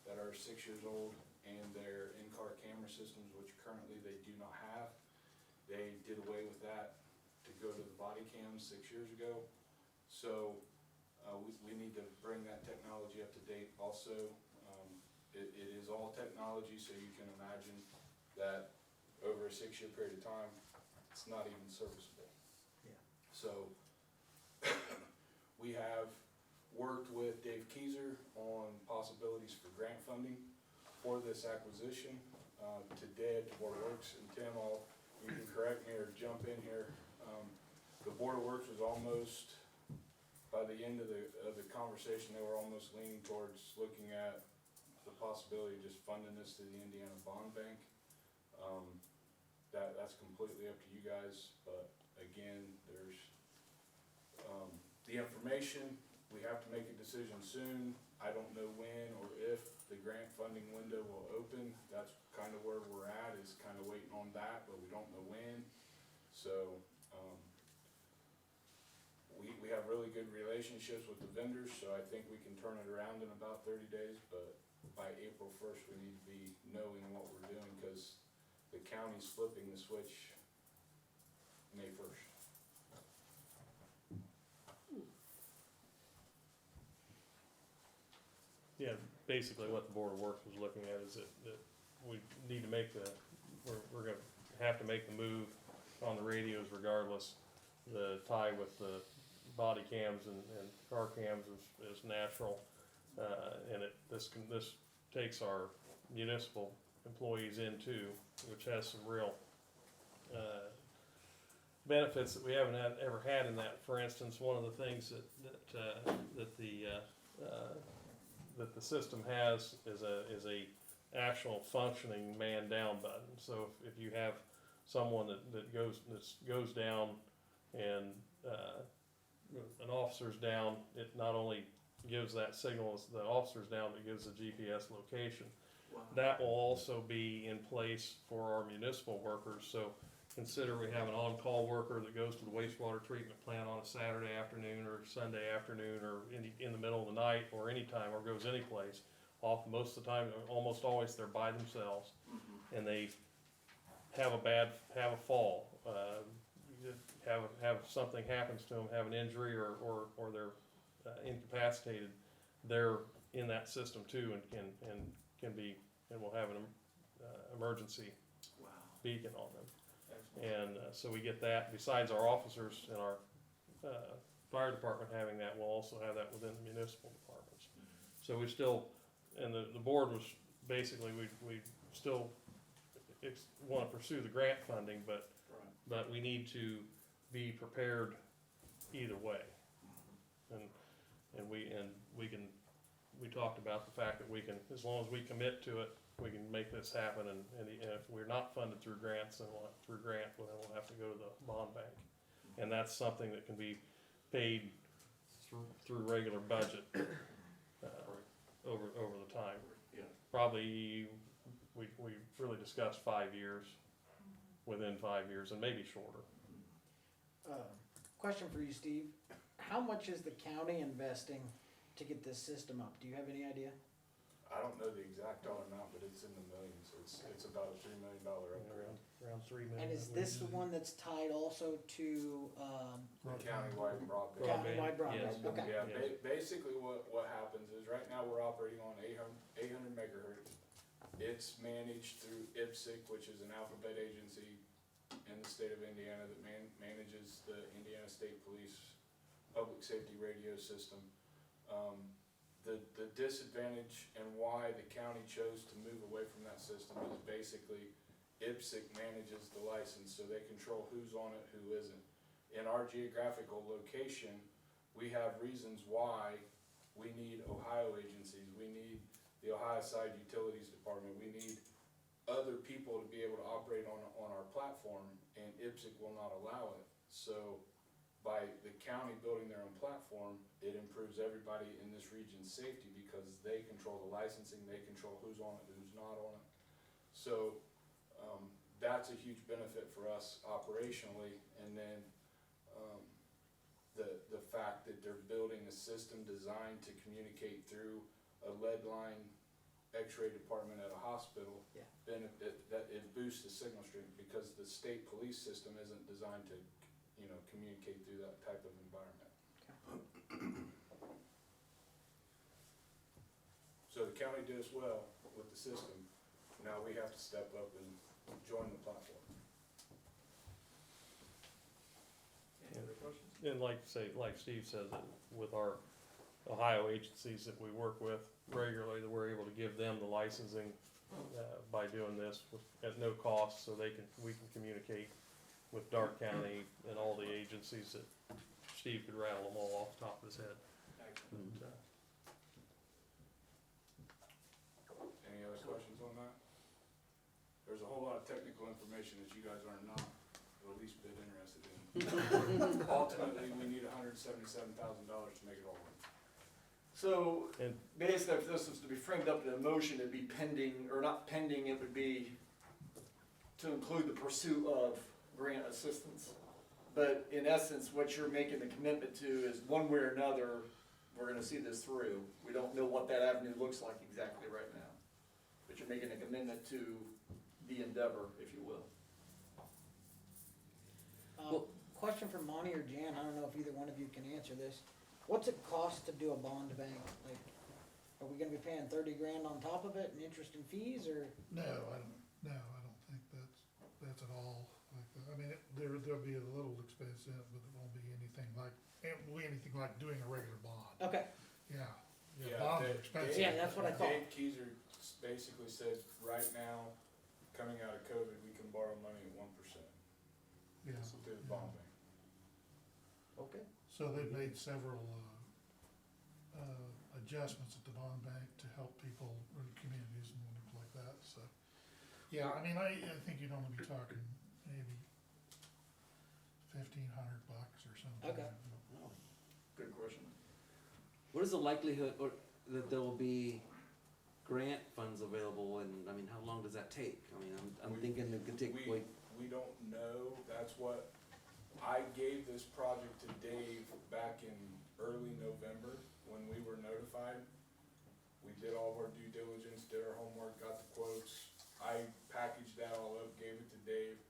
[SPEAKER 12] that are 6 years old and their in-car camera systems, which currently they do not have. They did away with that to go to the body cams 6 years ago. So we need to bring that technology up to date also. It is all technology, so you can imagine that over a 6-year period of time, it's not even serviceable.
[SPEAKER 6] Yeah.
[SPEAKER 12] So we have worked with Dave Keyser on possibilities for grant funding for this acquisition. Today at the Board of Works, and Tim, you can correct me or jump in here. The Board of Works was almost, by the end of the conversation, they were almost leaning towards looking at the possibility of just funding this to the Indiana Bond Bank. That's completely up to you guys, but again, there's the information. We have to make a decision soon. I don't know when or if the grant funding window will open. That's kind of where we're at, is kind of waiting on that, but we don't know when. So we have really good relationships with the vendors, so I think we can turn it around in about 30 days, but by April 1st, we need to be knowing what we're doing, because the county's flipping the switch May 1st.
[SPEAKER 7] Yeah, basically what the Board of Works was looking at is that we need to make we're gonna have to make the move on the radios regardless. The tie with the body cams and car cams is natural, and this takes our municipal employees in too, which has some real benefits that we haven't ever had in that. For instance, one of the things that the system has is a actual functioning man down button. So if you have someone that goes down and an officer's down, it not only gives that signal as the officer's down, but gives the GPS location.
[SPEAKER 1] Wow.
[SPEAKER 7] That will also be in place for our municipal workers. So consider we have an on-call worker that goes to the wastewater treatment plant on a Saturday afternoon or Sunday afternoon or in the middle of the night or anytime or goes anyplace. Most of the time, almost always they're by themselves and they have a fall, have something happens to them, have an injury or they're incapacitated. They're in that system too and will have an emergency beacon on them. And so we get that, besides our officers and our fire department having that, we'll also have that within the municipal departments. So we still, and the board was basically, we still wanna pursue the grant funding, but we need to be prepared either way. And we talked about the fact that we can, as long as we commit to it, we can make this happen, and if we're not funded through grants, then we'll have to go to the bond bank. And that's something that can be paid through regular budget, over the time.
[SPEAKER 1] Yeah.
[SPEAKER 7] Probably, we really discussed 5 years, within 5 years, and maybe shorter.
[SPEAKER 6] Question for you, Steve. How much is the county investing to get this system up? Do you have any idea?
[SPEAKER 5] I don't know the exact dollar amount, but it's in the millions. It's about a $3 million upgrade.
[SPEAKER 7] Around 3 million.
[SPEAKER 6] And is this the one that's tied also to,
[SPEAKER 5] Countywide broadband.
[SPEAKER 6] countywide broadband?
[SPEAKER 7] Yes.
[SPEAKER 6] Okay.
[SPEAKER 5] Yeah,
[SPEAKER 7] Yes.
[SPEAKER 5] basically what happens is right now we're operating on 800 megahertz. It's managed through IPSC, which is an alphabet agency in the state of Indiana that manages the Indiana State Police public safety radio system. The disadvantage and why the county chose to move away from that system is basically IPSC manages the license, so they control who's on it, who isn't. In our geographical location, we have reasons why we need Ohio agencies, we need the Ohio Side Utilities Department, we need other people to be able to operate on our platform, and IPSC will not allow it. So by the county building their own platform, it improves everybody in this region's safety because they control the licensing, they control who's on it, who's not on it. So that's a huge benefit for us operationally. And then the fact that they're building a system designed to communicate through a lead line x-ray department at a hospital,
[SPEAKER 6] Yeah.
[SPEAKER 5] benefit that it boosts the signal strength because the state police system isn't designed to communicate through that type of environment. So the county did us well with the system. Now we have to step up and join the platform. Any other questions?
[SPEAKER 7] And like Steve says, that with our Ohio agencies that we work with regularly, that we're able to give them the licensing by doing this at no cost, so we can communicate with Dark County and all the agencies that Steve could rattle them all off the top of his head.
[SPEAKER 5] Excellent. Any other questions on that? There's a whole lot of technical information that you guys are not the least bit interested in. Ultimately, we need $177,000 to make it all work.
[SPEAKER 1] So,
[SPEAKER 7] And-
[SPEAKER 1] basically, if this was to be framed up in a motion, it'd be pending, or not pending, it would be to include the pursuit of grant assistance. But in essence, what you're making the commitment to is one way or another, we're gonna see this through. We don't know what that avenue looks like exactly right now. But you're making a commitment to the endeavor, if you will.
[SPEAKER 6] Question for Monty or Jan, I don't know if either one of you can answer this. What's it cost to do a bond bank? Like, are we gonna be paying 30 grand on top of it in interest and fees, or?
[SPEAKER 10] No, I don't think that's at all like that. I mean, there'll be a little expense in it, but it won't be anything like doing a regular bond.
[SPEAKER 6] Okay,
[SPEAKER 10] Yeah,
[SPEAKER 5] Yeah,
[SPEAKER 10] bonds are
[SPEAKER 5] Dave-
[SPEAKER 10] expensive.
[SPEAKER 6] Yeah, that's what I thought.
[SPEAKER 5] Dave Keyser basically said, right now, coming out of COVID, we can borrow money at 1%
[SPEAKER 10] Yeah,
[SPEAKER 5] through the bond bank.
[SPEAKER 6] okay.
[SPEAKER 10] so they've made several, adjustments at the bond bank to help people in communities and whatever like that, so. Yeah, I mean, I think you'd only be talking maybe $1,500 or something.
[SPEAKER 6] Okay.
[SPEAKER 1] Good question.
[SPEAKER 4] What is the likelihood that there will be grant funds available, and I mean, how long does that take? I mean, I'm thinking it could take,
[SPEAKER 5] We
[SPEAKER 12] we don't know. That's what, I gave this project to Dave back in early November when we were notified. We did all of our due diligence, did our homework, got the quotes. I packaged that all up, gave it to Dave.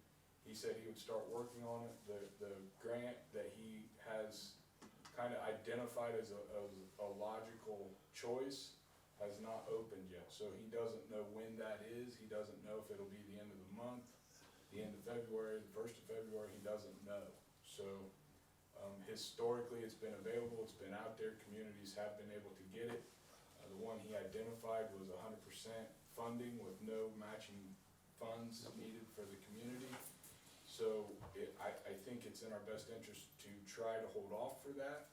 [SPEAKER 12] He said he would start working on it. The grant that he has kind of identified as a logical choice has not opened yet. So he doesn't know when that is. He doesn't know if it'll be the end of the month, the end of February, the 1st of February. He doesn't know. So historically, it's been available. It's been out there. Communities have been able to get it. The one he identified was 100% funding with no matching funds needed for the community. So I think it's in our best interest to try to hold off for that.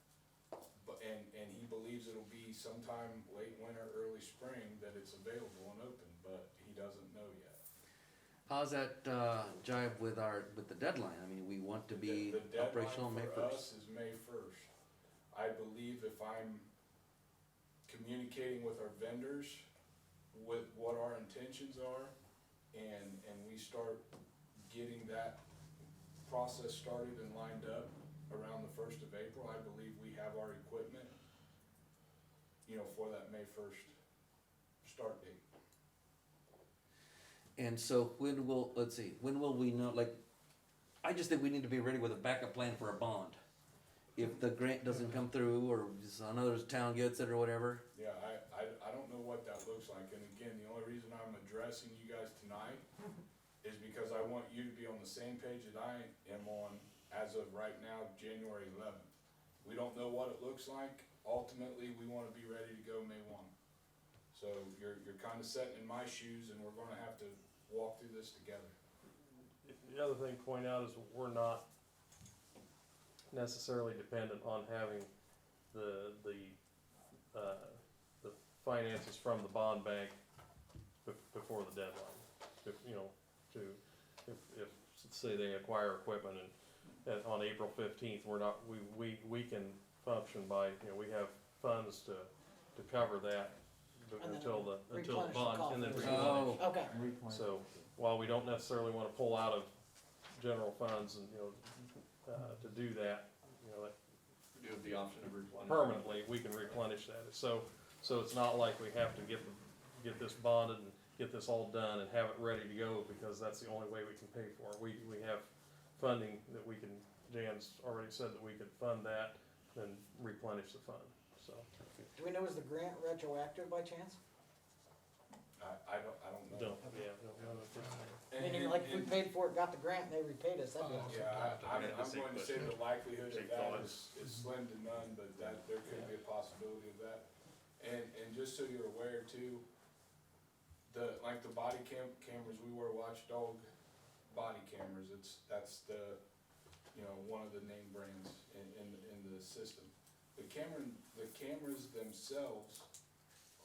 [SPEAKER 12] But, and he believes it'll be sometime late winter, early spring that it's available and open, but he doesn't know yet.
[SPEAKER 4] How's that jive with the deadline? I mean, we want to be
[SPEAKER 12] The
[SPEAKER 4] operational May
[SPEAKER 12] deadline for
[SPEAKER 4] 1st.
[SPEAKER 12] us is May 1st. I believe if I'm communicating with our vendors with what our intentions are, and we start getting that process started and lined up around the 1st of April, I believe we have our equipment, for that May 1st start date.
[SPEAKER 4] And so when will we know, like, I just think we need to be ready with a backup plan for a bond. If the grant doesn't come through, or another town gets it or whatever.
[SPEAKER 12] Yeah, I don't know what that looks like, and again, the only reason I'm addressing you guys tonight is because I want you to be on the same page that I am on as of right now, January 11th. We don't know what it looks like. Ultimately, we wanna be ready to go May 1. So you're kinda sitting in my shoes, and we're gonna have to walk through this together.
[SPEAKER 7] The other thing to point out is we're not necessarily dependent on having the finances from the bond bank before the deadline. If say they acquire equipment and on April 15th, we can function by, we have funds to cover that
[SPEAKER 6] And then
[SPEAKER 7] until the
[SPEAKER 6] replenish the
[SPEAKER 7] bond, and then
[SPEAKER 6] coffers.
[SPEAKER 7] replenish.
[SPEAKER 6] Okay.
[SPEAKER 7] So while we don't necessarily wanna pull out of general funds and, to do that, that
[SPEAKER 4] You have the option of replenishing.
[SPEAKER 7] permanently, we can replenish that. So it's not like we have to get this bonded and get this all done and have it ready to go, because that's the only way we can pay for it. We have funding that we can, Jan's already said that we could fund that and replenish the fund, so.
[SPEAKER 6] Do we know, is the grant retroactive by chance?
[SPEAKER 12] I don't know.
[SPEAKER 7] Don't know if it's-
[SPEAKER 6] Meaning, like, if we paid for it, got the grant, and they repaid us, that'd be awesome.
[SPEAKER 12] Yeah, I'm going to say the likelihood of that is slim to none, but that, there could be a possibility of that. And just so you're aware too, the body cameras, we wear Watchdog body cameras, that's the, one of the name brands in the system. The cameras themselves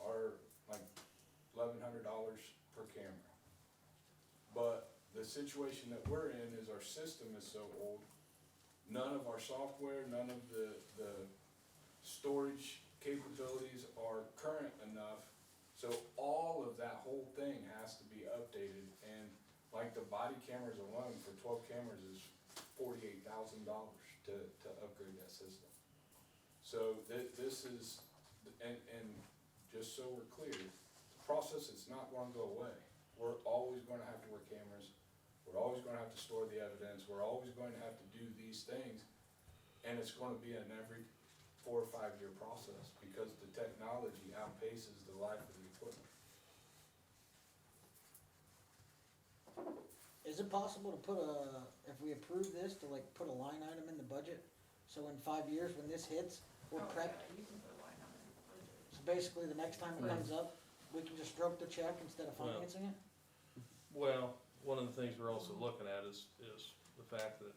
[SPEAKER 12] are like $1,100 per camera. But the situation that we're in is our system is so old, none of our software, none of the storage capabilities are current enough. So all of that whole thing has to be updated, and like the body cameras alone for 12 cameras is $48,000 to upgrade that system. So this is, and just so we're clear, the process is not gonna go away. We're always gonna have to wear cameras, we're always gonna have to store the evidence, we're always going to have to do these things, and it's gonna be an every 4 or 5 year process, because the technology outpaces the life of the equipment.
[SPEAKER 6] Is it possible to put if we approve this, to like put a line item in the budget? So in 5 years, when this hits, we're
[SPEAKER 2] Oh,
[SPEAKER 6] prepped.
[SPEAKER 2] yeah, you can put a line on it.
[SPEAKER 6] So basically, the next time it comes up, we can just stroke the check instead of
[SPEAKER 7] Well-
[SPEAKER 6] financing it?
[SPEAKER 7] Well, one of the things we're also looking at is the fact that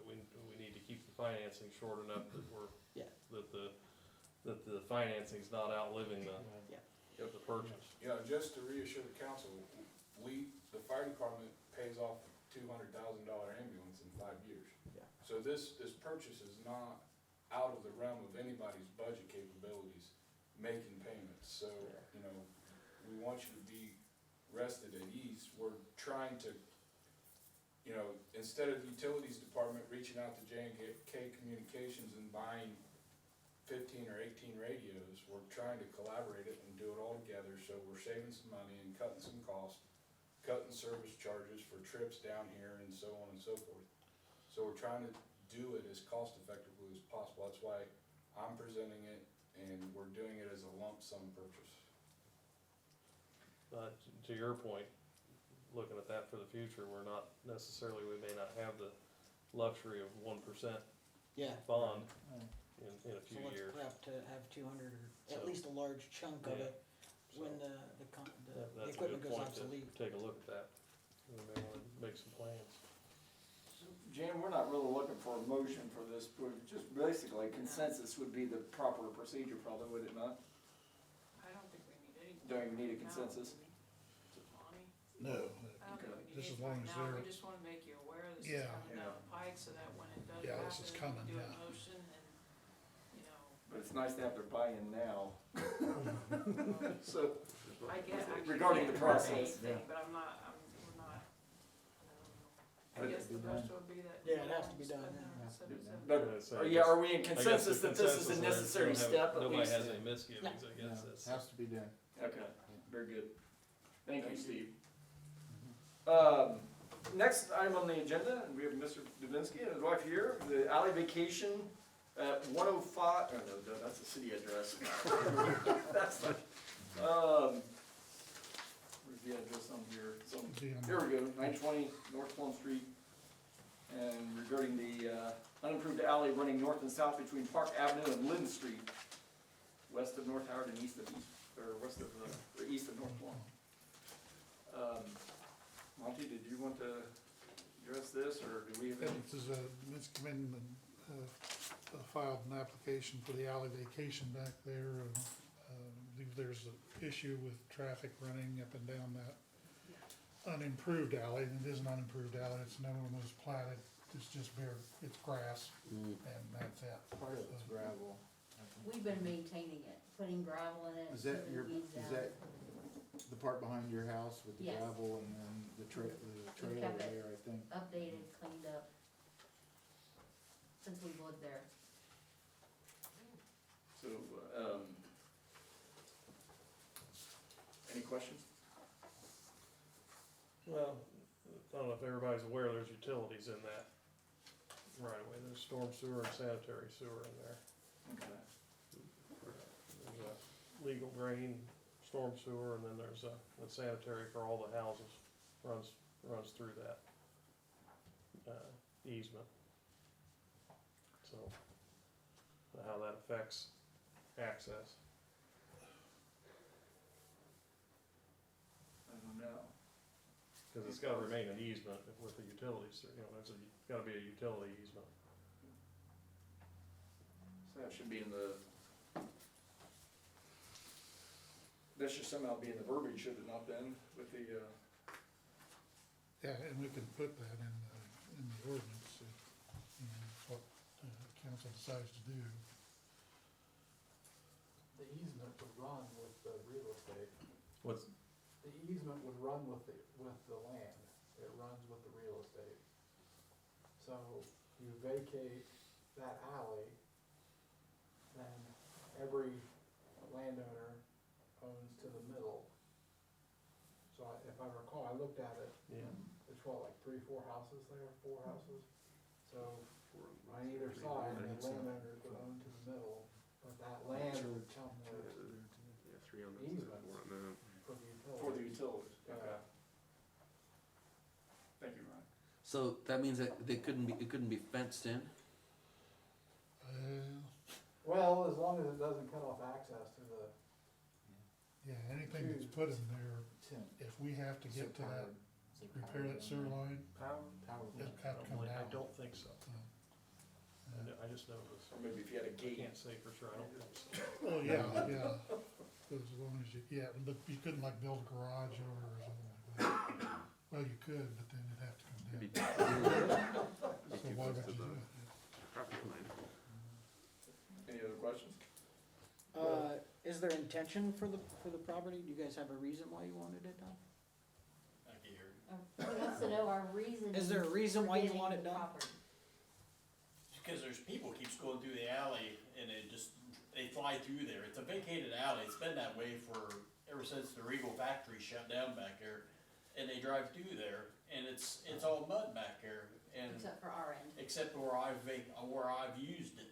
[SPEAKER 7] we need to keep the financing short enough that
[SPEAKER 6] Yeah.
[SPEAKER 7] that the financing's not outliving
[SPEAKER 6] Yeah.
[SPEAKER 7] the purchase.
[SPEAKER 12] Just to reassure the council, the fire department pays off the $200,000 ambulance in 5 years.
[SPEAKER 6] Yeah.
[SPEAKER 12] So this purchase is not out of the realm of anybody's budget capabilities, making payments. So, we want you to be rested at ease. We're trying to you know, instead of the utilities department reaching out to J&K Communications and buying 15 or 18 radios, we're trying to collaborate it and do it all together, so we're saving some money and cutting some costs, cutting service charges for trips down here and so on and so forth. So we're trying to do it as cost effectively as possible. That's why I'm presenting it, and we're doing it as a lump sum purchase.
[SPEAKER 7] But to your point, looking at that for the future, we're not necessarily, we may not have the luxury of 1%
[SPEAKER 6] Yeah.
[SPEAKER 7] bond
[SPEAKER 6] Right.
[SPEAKER 7] in a
[SPEAKER 6] So
[SPEAKER 7] few
[SPEAKER 6] let's
[SPEAKER 7] years.
[SPEAKER 6] prep to have 200 or at
[SPEAKER 7] So-
[SPEAKER 6] least a large chunk of
[SPEAKER 7] Yeah.
[SPEAKER 6] it when the
[SPEAKER 7] That's a
[SPEAKER 6] equipment
[SPEAKER 7] good
[SPEAKER 6] goes
[SPEAKER 7] point to
[SPEAKER 6] obsolete.
[SPEAKER 7] take a look at that. We may wanna make some plans.
[SPEAKER 1] Jan, we're not really looking for a motion for this, but just basically consensus would be the proper procedure probably, would it not?
[SPEAKER 2] I don't think we need anything.
[SPEAKER 1] Don't even need a
[SPEAKER 2] right now,
[SPEAKER 1] consensus?
[SPEAKER 2] do we? Lonnie?
[SPEAKER 10] No,
[SPEAKER 2] I don't think we need
[SPEAKER 10] Just as
[SPEAKER 2] anything
[SPEAKER 10] long
[SPEAKER 2] right
[SPEAKER 10] as
[SPEAKER 2] now,
[SPEAKER 10] they're-
[SPEAKER 2] we just wanna make you aware this is
[SPEAKER 10] Yeah.
[SPEAKER 2] coming down the pike, so that when it does
[SPEAKER 10] Yeah,
[SPEAKER 2] happen,
[SPEAKER 10] this is
[SPEAKER 2] you
[SPEAKER 10] coming,
[SPEAKER 2] do a
[SPEAKER 10] yeah.
[SPEAKER 2] motion and, you know,
[SPEAKER 1] But it's nice to have their buy-in now,
[SPEAKER 2] um,
[SPEAKER 1] so.
[SPEAKER 2] I get, I
[SPEAKER 1] Regarding the
[SPEAKER 2] can't hurt
[SPEAKER 1] process,
[SPEAKER 2] anything,
[SPEAKER 1] yeah.
[SPEAKER 2] but we're not, I
[SPEAKER 1] But-
[SPEAKER 2] guess the best would be that.
[SPEAKER 6] Yeah, it has to be done,
[SPEAKER 2] spend
[SPEAKER 6] yeah.
[SPEAKER 2] that 77.
[SPEAKER 1] But,
[SPEAKER 7] Yeah, so
[SPEAKER 1] are
[SPEAKER 7] I
[SPEAKER 1] yeah,
[SPEAKER 7] guess-
[SPEAKER 1] are we in
[SPEAKER 7] I guess the
[SPEAKER 1] consensus that this is a
[SPEAKER 7] consensus
[SPEAKER 1] necessary
[SPEAKER 7] is
[SPEAKER 1] step at
[SPEAKER 7] nobody
[SPEAKER 1] least?
[SPEAKER 7] has any misgivings, I guess,
[SPEAKER 3] Yeah,
[SPEAKER 7] that's.
[SPEAKER 3] has to be done.
[SPEAKER 1] Okay, very good. Thank you,
[SPEAKER 12] Thank you.
[SPEAKER 1] Steve. Next item on the agenda, and we have Mr. Dubinsky and his wife here, the alley vacation at 105, oh no, that's a city address. That's like, where's the address on here? Here we go, 920 North Plum Street. And regarding the unimproved alley running north and south between Park Avenue and Lynn Street, west of North Howard and east of or east of North Plum. Monty, did you want to address this, or do we have any?
[SPEAKER 10] This is Ms. come in and, filed an application for the alley vacation back there. I believe there's an issue with traffic running up and down that unimproved alley, and it is an unimproved alley, it's no one was platted, it's just bare, it's grass, and that's it.
[SPEAKER 3] Part of it's gravel. I think.
[SPEAKER 13] We've been maintaining it, putting gravel in it.
[SPEAKER 3] Is that
[SPEAKER 13] keeping
[SPEAKER 3] your,
[SPEAKER 13] weeds
[SPEAKER 3] is
[SPEAKER 13] out.
[SPEAKER 3] that the part behind your house with the
[SPEAKER 13] Yes.
[SPEAKER 3] gravel and then the trailer
[SPEAKER 13] kept it.
[SPEAKER 3] there, I think?
[SPEAKER 13] Updated, cleaned up, since we've lived there.
[SPEAKER 1] So, any questions?
[SPEAKER 7] Well, I don't know if everybody's aware, there's utilities in that right away, there's storm sewer and sanitary sewer in there.
[SPEAKER 1] Okay.
[SPEAKER 7] There's a legal drain, storm sewer, and then there's a sanitary for all the houses, runs through that, easement. So, how that affects access.
[SPEAKER 1] I don't know.
[SPEAKER 7] Cause it's gotta remain an easement with the utilities, you know, gotta be a utility easement.
[SPEAKER 1] So that should be in the, that should somehow be in the verbiage, should it not then, with the,
[SPEAKER 10] Yeah, and we can put that in the ordinance, if, you know, what council decides to do.
[SPEAKER 11] The easement would run with the real estate.
[SPEAKER 7] What's,
[SPEAKER 11] The easement would run with the land. It runs with the real estate. So you vacate that alley, then every landowner owns to the middle. So if I recall, I looked at it,
[SPEAKER 7] yeah,
[SPEAKER 11] there's what, like 3, 4 houses there, 4 houses? So on either side, the landowners would own to the middle, but that land would come with
[SPEAKER 8] Yeah, 3 on this,
[SPEAKER 11] Easement.
[SPEAKER 8] 4 on that.
[SPEAKER 11] for the
[SPEAKER 1] for the
[SPEAKER 11] utility.
[SPEAKER 1] utilities.
[SPEAKER 11] Yeah.
[SPEAKER 1] Okay. Thank you, Ryan.
[SPEAKER 4] So that means that it couldn't be fenced in?
[SPEAKER 11] Well, as long as it doesn't cut off access to the,
[SPEAKER 10] Yeah, anything that's put in there,
[SPEAKER 3] Tim.
[SPEAKER 10] if we have to get to that, repair that sewer line,
[SPEAKER 1] Power?
[SPEAKER 10] it'll have to come
[SPEAKER 7] I
[SPEAKER 10] down.
[SPEAKER 7] don't think so, I just know this,
[SPEAKER 1] Or maybe if you had a
[SPEAKER 7] I
[SPEAKER 1] gate.
[SPEAKER 7] can't say for sure, I don't think so.
[SPEAKER 10] Oh, yeah, yeah, as long as you, yeah, but you couldn't like build a garage over or something like that. Well, you could, but then it'd have to come
[SPEAKER 8] It'd be
[SPEAKER 10] down. So
[SPEAKER 8] too
[SPEAKER 10] why
[SPEAKER 8] close
[SPEAKER 10] would
[SPEAKER 8] to
[SPEAKER 10] you do
[SPEAKER 8] the
[SPEAKER 10] it?
[SPEAKER 8] property line.
[SPEAKER 1] Any other questions?
[SPEAKER 6] Is there intention for the property? Do you guys have a reason why you wanted it done?
[SPEAKER 13] Oh, we also to know our reason.
[SPEAKER 6] Is there a reason
[SPEAKER 13] for
[SPEAKER 6] why you
[SPEAKER 13] getting
[SPEAKER 6] want it
[SPEAKER 13] the
[SPEAKER 6] done?
[SPEAKER 13] property.
[SPEAKER 14] Because there's people keeps going through the alley and they fly through there. It's a vacated alley. It's been that way ever since the Regal factory shut down back there. And they drive through there and it's all mud back there and
[SPEAKER 13] Except for our end.
[SPEAKER 14] except where I've used it.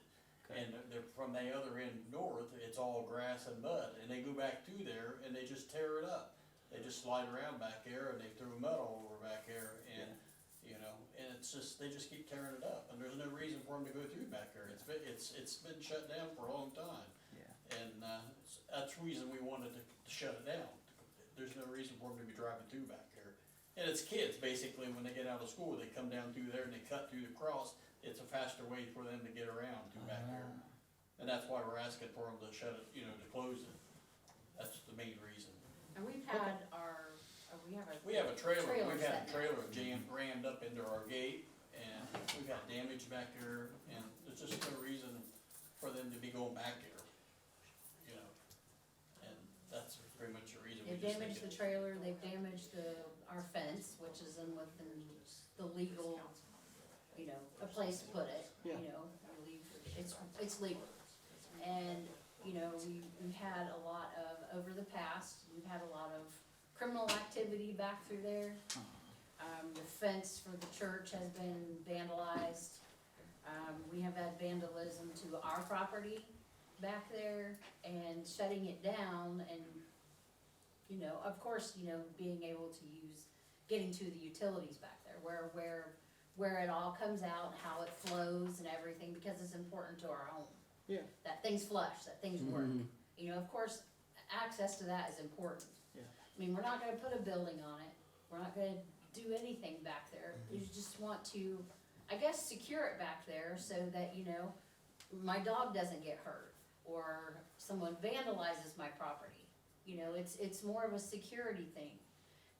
[SPEAKER 14] And they're from the other end north, it's all grass and mud, and they go back through there and they just tear it up. They just slide around back there and they throw mud all over back there and, you know, and they just keep tearing it up. And there's no reason for them to go through back there. It's been shut down for a long time.
[SPEAKER 6] Yeah.
[SPEAKER 14] And, that's the reason we wanted to shut it down. There's no reason for them to be driving through back there. And it's kids, basically, when they get out of school, they come down through there and they cut through the cross. It's a faster way for them to get around through back there. And that's why we're asking for them to shut it, you know, to close it. That's the main reason.
[SPEAKER 13] And we've had
[SPEAKER 14] We have a trailer, we've had a
[SPEAKER 13] set now.
[SPEAKER 14] trailer rammed up into our gate, and we've got damage back there, and there's just no reason for them to be going back there, you know? And that's pretty much the reason we
[SPEAKER 13] They've
[SPEAKER 14] just
[SPEAKER 13] damaged
[SPEAKER 14] think
[SPEAKER 13] the trailer, they've damaged our fence, which is within the legal, you know, a place to put it, you
[SPEAKER 6] Yeah.
[SPEAKER 13] know, I believe it's legal. And, you know, we've had a lot of, over the past, we've had a lot of criminal activity back through there. The fence for the church has been vandalized. We have had vandalism to our property back there and shutting it down and, you know, of course, you know, being able to getting to the utilities back there, where it all comes out, how it flows and everything, because it's important to our home.
[SPEAKER 6] Yeah.
[SPEAKER 13] That things flush, that things work. You know, of course, access to that is important.
[SPEAKER 6] Yeah.
[SPEAKER 13] I mean, we're not gonna put a building on it, we're not gonna do anything back there. You just want to, I guess, secure it back there so that, you know, my dog doesn't get hurt, or someone vandalizes my property. You know, it's more of a security thing.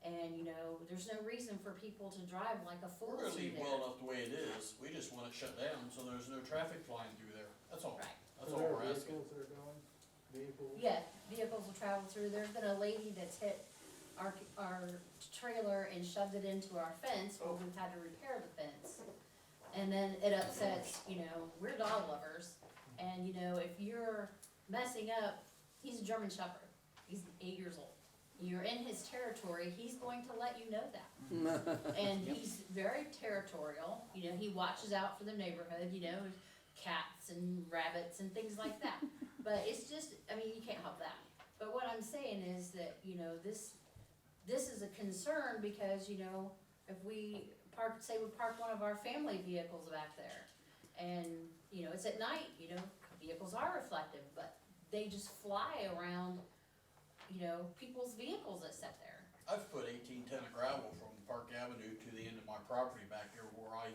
[SPEAKER 13] And, you know, there's no reason for people to drive like a fool
[SPEAKER 14] we're gonna
[SPEAKER 13] through
[SPEAKER 14] leave
[SPEAKER 13] there.
[SPEAKER 14] well enough the way it is, we just want it shut down, so there's no traffic flying through there, that's all.
[SPEAKER 13] Right.
[SPEAKER 14] That's
[SPEAKER 11] Are
[SPEAKER 14] all
[SPEAKER 11] there
[SPEAKER 14] we're asking.
[SPEAKER 11] vehicles that are going? Vehicles?
[SPEAKER 13] Yeah, vehicles will travel through. There's been a lady that's hit our trailer and shoved it into our fence, where we've had to repair the fence. And then it upsets, you know, we're dog lovers, and, you know, if you're messing up, he's a German Shepherd, he's 8 years old. You're in his territory, he's going to let you know that. And he's very territorial, you know, he watches out for the neighborhood, you know, cats and rabbits and things like that. But it's just, I mean, you can't help that. But what I'm saying is that, you know, this is a concern because, you know, if we park one of our family vehicles back there, and, you know, it's at night, you know, vehicles are reflective, but they just fly around, you know, people's vehicles that sit there.
[SPEAKER 14] I've put 18 ton of gravel from Park Avenue to the end of my property back there where I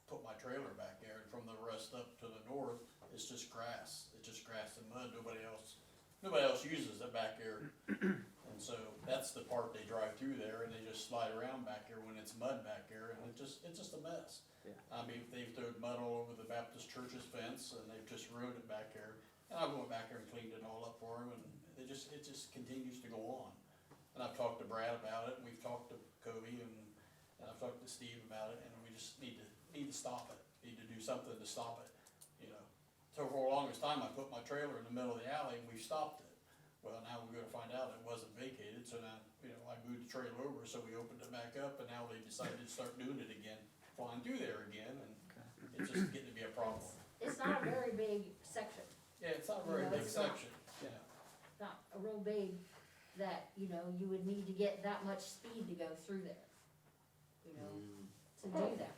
[SPEAKER 14] put my trailer back there, and from the rest up to the north, it's just grass. It's just grass and mud. Nobody else uses it back there. And so that's the part they drive through there, and they just slide around back there when it's mud back there, and it's just a mess.
[SPEAKER 6] Yeah.
[SPEAKER 14] I mean, they've thrown mud all over the Baptist church's fence, and they've just ruined it back there. And I went back there and cleaned it all up for them, and it just continues to go on. And I've talked to Brad about it, and we've talked to Covey, and I've talked to Steve about it, and we just need to stop it. Need to do something to stop it, you know. So for the longest time, I put my trailer in the middle of the alley, and we stopped it. Well, now we're gonna find out it wasn't vacated, so now, you know, I moved the trailer over, so we opened it back up, and now they decided to start doing it again, flying through there again, and it's just getting to be a problem.
[SPEAKER 13] It's not a very big section,
[SPEAKER 14] Yeah, it's not a very
[SPEAKER 13] No,
[SPEAKER 14] big
[SPEAKER 13] it's not.
[SPEAKER 14] section, yeah.
[SPEAKER 13] not a real big, that, you know, you would need to get that much speed to go through there. You know, to do that,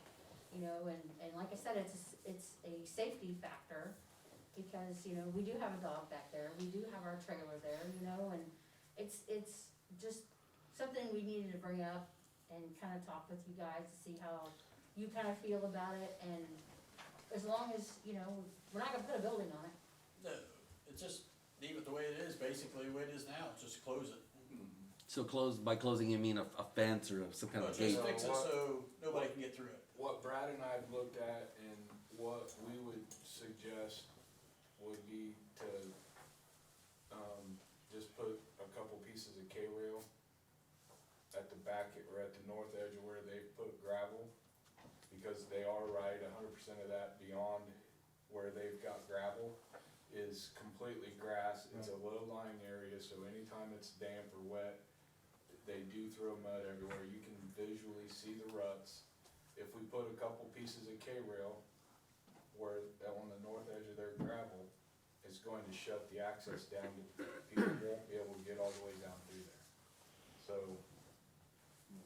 [SPEAKER 13] you know, and like I said, it's a safety factor, because, you know, we do have a dog back there, we do have our trailer there, you know, and it's just something we needed to bring up and kinda talk with you guys to see how you kinda feel about it, and as long as, you know, we're not gonna put a building on it.
[SPEAKER 14] No, it's just leave it the way it is, basically the way it is now, just close it.
[SPEAKER 4] So by closing you mean a fence or some kind
[SPEAKER 14] No,
[SPEAKER 4] of
[SPEAKER 14] just
[SPEAKER 4] gate?
[SPEAKER 14] fix it so nobody can get through it.
[SPEAKER 5] What Brad and I have looked at and what we would suggest would be to, just put a couple pieces of K-rail at the back or at the north edge of where they put because they are right, 100% of that beyond where they've got gravel is completely grass. It's a low-lying area, so anytime it's damp or wet, they do throw mud everywhere. You can visually see the ruts. If we put a couple pieces of K-rail where on the north edge of their gravel, it's going to shut the access down. People won't be able to get all the way down through there. So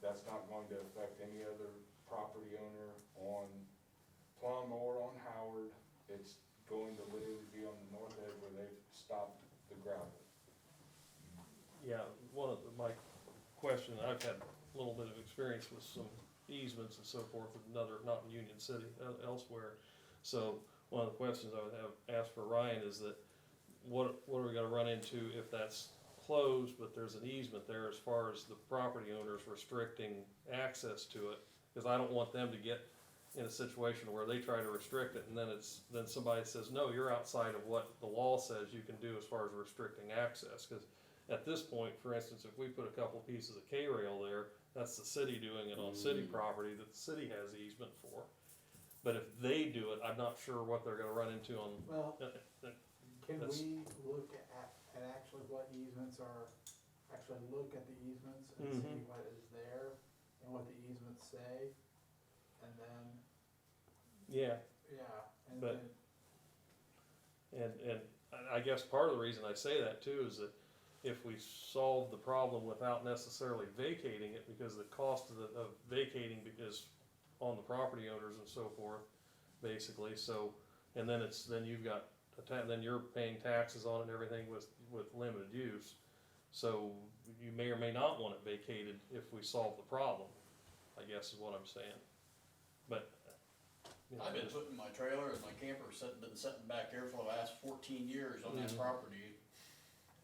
[SPEAKER 5] that's not going to affect any other property owner on Plum or on Howard. It's going to literally be on the north edge where they've stopped the gravel.
[SPEAKER 7] Yeah, my question, I've had a little bit of experience with some easements and so forth, with another, not in Union City, elsewhere. So one of the questions I would have asked for Ryan is that, what are we gonna run into if that's closed, but there's an easement there as far as the property owners restricting access to it? Cause I don't want them to get in a situation where they try to restrict it and then somebody says, no, you're outside of what the law says you can do as far as restricting access. Cause at this point, for instance, if we put a couple pieces of K-rail there, that's the city doing it on city property that the city has easement for. But if they do it, I'm not sure what they're gonna run into on,
[SPEAKER 11] Well, can
[SPEAKER 7] that's-
[SPEAKER 11] we look at actually what easements are, actually look at the easements and see what is there and what the easements say? And then,
[SPEAKER 7] yeah.
[SPEAKER 11] and
[SPEAKER 7] But-
[SPEAKER 11] then,
[SPEAKER 7] And I guess part of the reason I say that too is that if we solve the problem without necessarily vacating it, because the cost of vacating is on the property owners and so forth, basically, so, and then then you've got, then you're paying taxes on it and everything with limited use. So you may or may not want it vacated if we solve the problem, I guess is what I'm saying. But, you know,
[SPEAKER 14] I've been putting my trailer and my camper been sitting back there for the last 14 years on that property,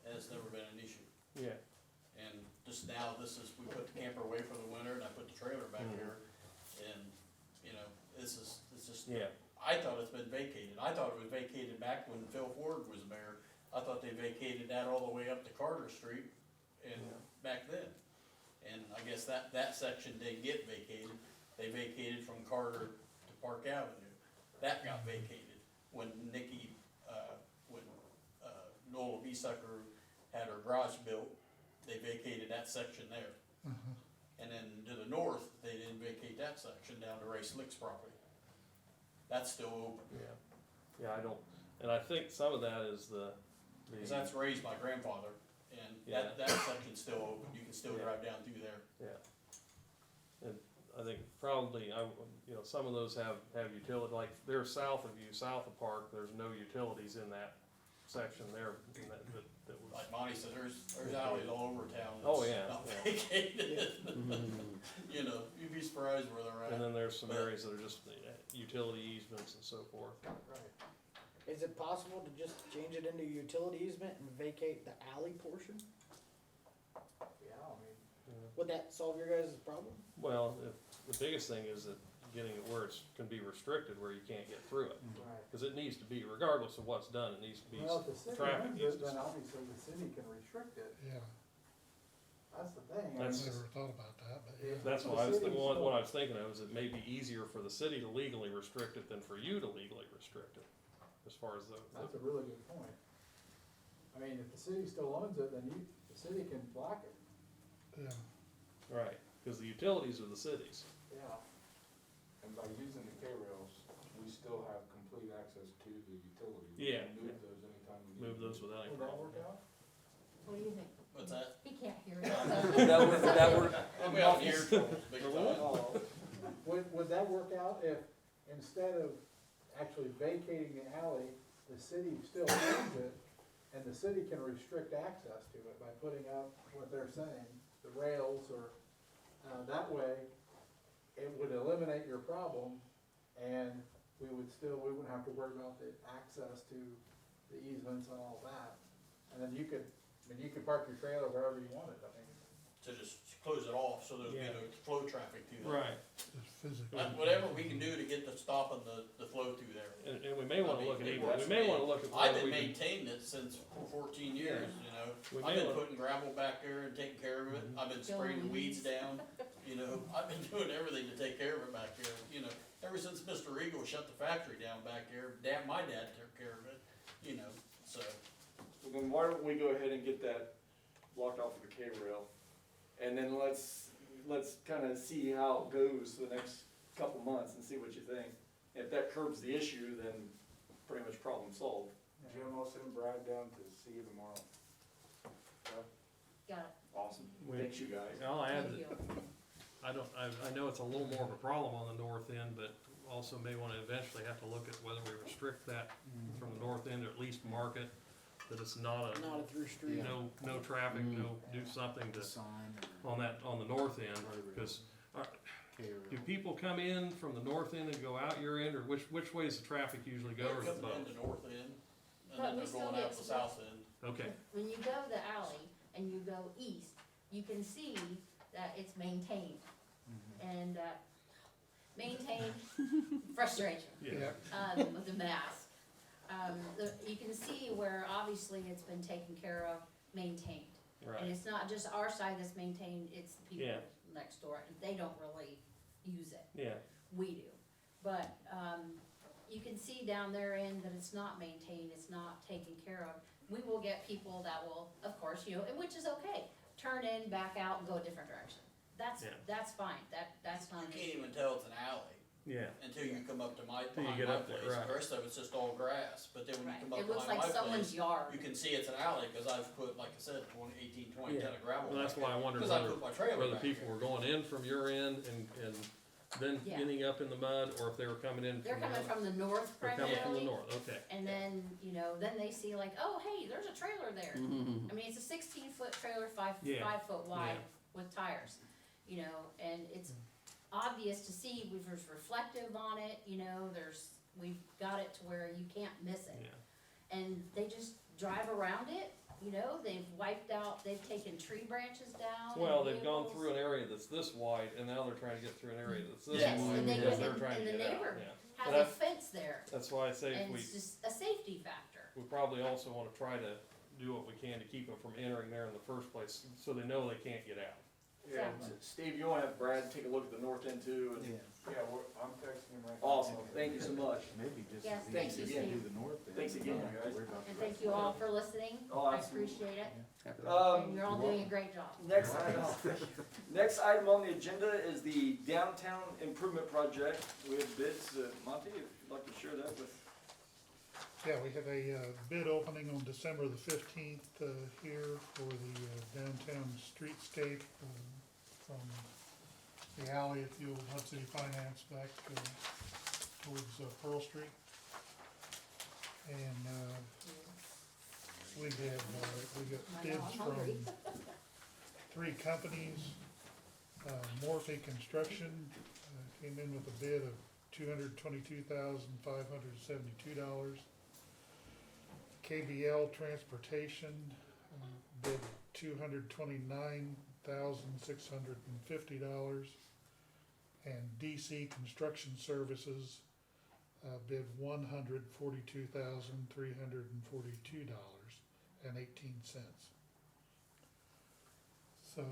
[SPEAKER 14] and it's never been an issue.
[SPEAKER 7] yeah,
[SPEAKER 14] And just now, we put the camper away for the winter, and I put the trailer back here, and, you know, it's just,
[SPEAKER 7] yeah,
[SPEAKER 14] I thought it's been vacated. I thought it was vacated back when Phil Ford was mayor. I thought they vacated that all the way up to Carter Street and back then. And I guess that section didn't get vacated. They vacated from Carter to Park Avenue. That got vacated when Nola B. Sucker had her garage built. They vacated that section there. And then to the north, they didn't vacate that section down to Ray Slick's property. That's still open.
[SPEAKER 7] yeah, I don't, and I think some of that is
[SPEAKER 14] Cause that's raised my grandfather, and that section's still open, you can still drive down through there.
[SPEAKER 7] and I think probably, some of those have utility, like they're south of you, south of Park, there's no utilities in that section there, that was.
[SPEAKER 14] Like Monty said, there's alleys all over town
[SPEAKER 7] Oh,
[SPEAKER 14] that's
[SPEAKER 7] yeah,
[SPEAKER 14] not
[SPEAKER 7] yeah.
[SPEAKER 14] vacated. You know, you'd be surprised where they're
[SPEAKER 7] And
[SPEAKER 14] at.
[SPEAKER 7] then there's some areas that are just utility easements and so forth.
[SPEAKER 11] right.
[SPEAKER 6] Is it possible to just change it into utility easement and vacate the alley portion?
[SPEAKER 11] Yeah, I mean,
[SPEAKER 6] Would that solve your guys' problem?
[SPEAKER 7] Well, the biggest thing is that getting it where it's, can be restricted, where you can't get through it.
[SPEAKER 11] right.
[SPEAKER 7] Cause it needs to be, regardless of what's done, it needs to be,
[SPEAKER 11] Well, if the city
[SPEAKER 7] traffic
[SPEAKER 11] owns
[SPEAKER 7] needs
[SPEAKER 11] it,
[SPEAKER 7] to.
[SPEAKER 11] then obviously the city can restrict it.
[SPEAKER 10] Yeah,
[SPEAKER 11] That's the thing.
[SPEAKER 10] I
[SPEAKER 7] That's-
[SPEAKER 10] never thought about that, but yeah.
[SPEAKER 7] That's
[SPEAKER 11] The
[SPEAKER 7] what I was,
[SPEAKER 11] city's
[SPEAKER 7] what
[SPEAKER 11] still-
[SPEAKER 7] I was thinking of, is it may be easier for the city to legally restrict it than for you to legally restrict it, as far as
[SPEAKER 11] That's a really good point. I mean, if the city still owns it, then the city can block it,
[SPEAKER 10] Yeah,
[SPEAKER 7] right, cause the utilities are the cities.
[SPEAKER 11] yeah.
[SPEAKER 5] And by using the K-rails, we still have complete access to the utilities.
[SPEAKER 7] Yeah,
[SPEAKER 5] We can move those anytime we need.
[SPEAKER 7] Move those without any
[SPEAKER 11] Would that
[SPEAKER 7] problem.
[SPEAKER 11] work out?
[SPEAKER 13] What do you think?
[SPEAKER 14] What's that?
[SPEAKER 13] He can't hear you.
[SPEAKER 4] That work?
[SPEAKER 14] I'll be out here big time.
[SPEAKER 11] Would that work out if, instead of actually vacating the alley, the city still owns it, and the city can restrict access to it by putting up what they're saying, the rails, or, that way, it would eliminate your problem, and we wouldn't have to worry about the access to the easements and all that. And then you could park your trailer wherever you wanted, I mean.
[SPEAKER 14] To just close it off so there'll be
[SPEAKER 7] Yeah.
[SPEAKER 14] no flow traffic through there.
[SPEAKER 7] Right,
[SPEAKER 10] just physically.
[SPEAKER 14] Whatever we can do to get stopping the flow through there.
[SPEAKER 7] and we may wanna look at
[SPEAKER 14] It
[SPEAKER 7] even,
[SPEAKER 14] works
[SPEAKER 7] we may
[SPEAKER 14] for me.
[SPEAKER 7] wanna look at
[SPEAKER 14] I've
[SPEAKER 7] whether
[SPEAKER 14] been
[SPEAKER 7] we can.
[SPEAKER 14] maintaining it since 14 years, you know.
[SPEAKER 7] We
[SPEAKER 14] I've
[SPEAKER 7] may
[SPEAKER 14] been
[SPEAKER 7] wanna-
[SPEAKER 14] putting gravel back there and taking care of it. I've been spraying the weeds down, you know. I've been doing everything to take care of it back there, you know. ever since Mr. Eagle shut the factory down back there, my dad took care of it, you know, so.
[SPEAKER 1] Well, then why don't we go ahead and get that blocked off with the K-rail? And then let's kinda see how it goes for the next couple months and see what you think. If that curbs the issue, then pretty much problem solved.
[SPEAKER 5] Jim, I'll send Brad down to see you tomorrow.
[SPEAKER 13] Got it.
[SPEAKER 1] Awesome.
[SPEAKER 7] We-
[SPEAKER 1] Thanks, you guys.
[SPEAKER 7] I'll add
[SPEAKER 13] Thank
[SPEAKER 7] that,
[SPEAKER 13] you.
[SPEAKER 7] I know it's a little more of a problem on the north end, but also may wanna eventually have to look at whether we restrict that from the north end, or at least mark it, that it's not
[SPEAKER 6] Not a through street.
[SPEAKER 7] no traffic, do something to,
[SPEAKER 3] Sign
[SPEAKER 7] on the north end, because do people come in from the north end and go out your end, or which way does the traffic usually go, or is it
[SPEAKER 14] Coming in
[SPEAKER 7] both?
[SPEAKER 14] the north end, and
[SPEAKER 13] But
[SPEAKER 14] then
[SPEAKER 13] we
[SPEAKER 14] they're
[SPEAKER 13] still
[SPEAKER 14] going
[SPEAKER 13] get
[SPEAKER 14] out the south end.
[SPEAKER 7] Okay,
[SPEAKER 13] When you go the alley and you go east, you can see that it's maintained. And, maintained frustration,
[SPEAKER 7] yeah,
[SPEAKER 13] with the mask. You can see where obviously it's been taken care of, maintained. And
[SPEAKER 7] right,
[SPEAKER 13] it's not just our side that's maintained, it's the people
[SPEAKER 7] Yeah.
[SPEAKER 13] next door, and they don't really use it.
[SPEAKER 7] yeah,
[SPEAKER 13] We do. But, you can see down their end that it's not maintained, it's not taken care of. We will get people that will, of course, and which is okay, turn in, back out, and go a different direction.
[SPEAKER 7] Yeah.
[SPEAKER 13] That's fine, that's not
[SPEAKER 14] You
[SPEAKER 13] an
[SPEAKER 14] can't
[SPEAKER 13] issue.
[SPEAKER 14] even tell it's an alley
[SPEAKER 7] yeah,
[SPEAKER 14] until you come up to
[SPEAKER 7] Till you
[SPEAKER 14] behind
[SPEAKER 7] get
[SPEAKER 14] my
[SPEAKER 7] up there,
[SPEAKER 14] place.
[SPEAKER 7] right.
[SPEAKER 14] The rest of it's just all grass, but then when you
[SPEAKER 13] Right.
[SPEAKER 14] come up
[SPEAKER 13] It looks
[SPEAKER 14] behind
[SPEAKER 13] like
[SPEAKER 14] my
[SPEAKER 13] someone's
[SPEAKER 14] place,
[SPEAKER 13] yard.
[SPEAKER 14] you can see it's an alley, cause I've put, like I said, 18, 20 ton of gravel.
[SPEAKER 7] well, that's
[SPEAKER 14] back
[SPEAKER 7] why I
[SPEAKER 14] there,
[SPEAKER 7] wondered
[SPEAKER 14] Cause I
[SPEAKER 7] whether,
[SPEAKER 14] put my trailer
[SPEAKER 7] whether
[SPEAKER 14] back
[SPEAKER 7] people
[SPEAKER 14] there.
[SPEAKER 7] were going in from your end and then
[SPEAKER 13] Yeah.
[SPEAKER 7] ending up in the mud, or if they were coming in
[SPEAKER 13] They're
[SPEAKER 7] from the
[SPEAKER 13] coming
[SPEAKER 7] other.
[SPEAKER 13] from the north
[SPEAKER 7] They're coming from the
[SPEAKER 13] primarily,
[SPEAKER 7] north, okay,
[SPEAKER 13] and then, then they see like, oh, hey, there's a trailer there. I mean, it's a 16-foot trailer,
[SPEAKER 7] Yeah.
[SPEAKER 13] 5 foot wide
[SPEAKER 7] Yeah.
[SPEAKER 13] with tires, and it's obvious to see, there's reflective on it, we've got it to where you can't miss it.
[SPEAKER 7] yeah,
[SPEAKER 13] And they just drive around it, they've wiped out, they've taken tree branches down. and
[SPEAKER 7] well, they've gone
[SPEAKER 13] vehicles.
[SPEAKER 7] through an area that's this wide, and now they're trying to get through an area that's this
[SPEAKER 13] Yes,
[SPEAKER 7] wide,
[SPEAKER 13] and they
[SPEAKER 7] because
[SPEAKER 13] go-
[SPEAKER 7] they're trying
[SPEAKER 13] and
[SPEAKER 7] to
[SPEAKER 13] the
[SPEAKER 7] get out,
[SPEAKER 13] neighbor
[SPEAKER 7] yeah.
[SPEAKER 13] Has
[SPEAKER 7] But
[SPEAKER 13] a fence there,
[SPEAKER 7] That's why I say if
[SPEAKER 13] and
[SPEAKER 7] we,
[SPEAKER 13] it's just a safety factor.
[SPEAKER 7] we probably also wanna try to do what we can to keep them from entering there in the first place, so they know they can't get out.
[SPEAKER 1] Yeah, Steve, you wanna have Brad take a look at the north end too? And
[SPEAKER 5] Yeah, I'm texting him right now.
[SPEAKER 1] Awesome, thank you so much.
[SPEAKER 3] Maybe just.
[SPEAKER 13] Yes,
[SPEAKER 3] at
[SPEAKER 1] thank
[SPEAKER 3] least
[SPEAKER 1] you,
[SPEAKER 3] do
[SPEAKER 1] Steve.
[SPEAKER 3] the north end.
[SPEAKER 1] Thanks again,
[SPEAKER 3] Not
[SPEAKER 1] you guys.
[SPEAKER 3] worry about the
[SPEAKER 13] And
[SPEAKER 3] rest
[SPEAKER 13] thank you
[SPEAKER 3] of it.
[SPEAKER 13] all for listening,
[SPEAKER 1] Oh,
[SPEAKER 13] I
[SPEAKER 1] absolutely.
[SPEAKER 13] appreciate it, and
[SPEAKER 1] Um,
[SPEAKER 13] you're all doing a great job.
[SPEAKER 1] next item on the agenda is the downtown improvement project. We have bids, Monty, if you'd like to share that with.
[SPEAKER 10] Yeah, we have a bid opening on December the 15th here for the downtown streetscape from the alley at the old Hud City Finance back towards Pearl Street. And we got
[SPEAKER 13] I know,
[SPEAKER 10] bids
[SPEAKER 13] I'm hungry.
[SPEAKER 10] from 3 companies. Morphe Construction came in with a bid of $222,572. KBL Transportation bid $229,650, and DC Construction Services bid $142,342.18. So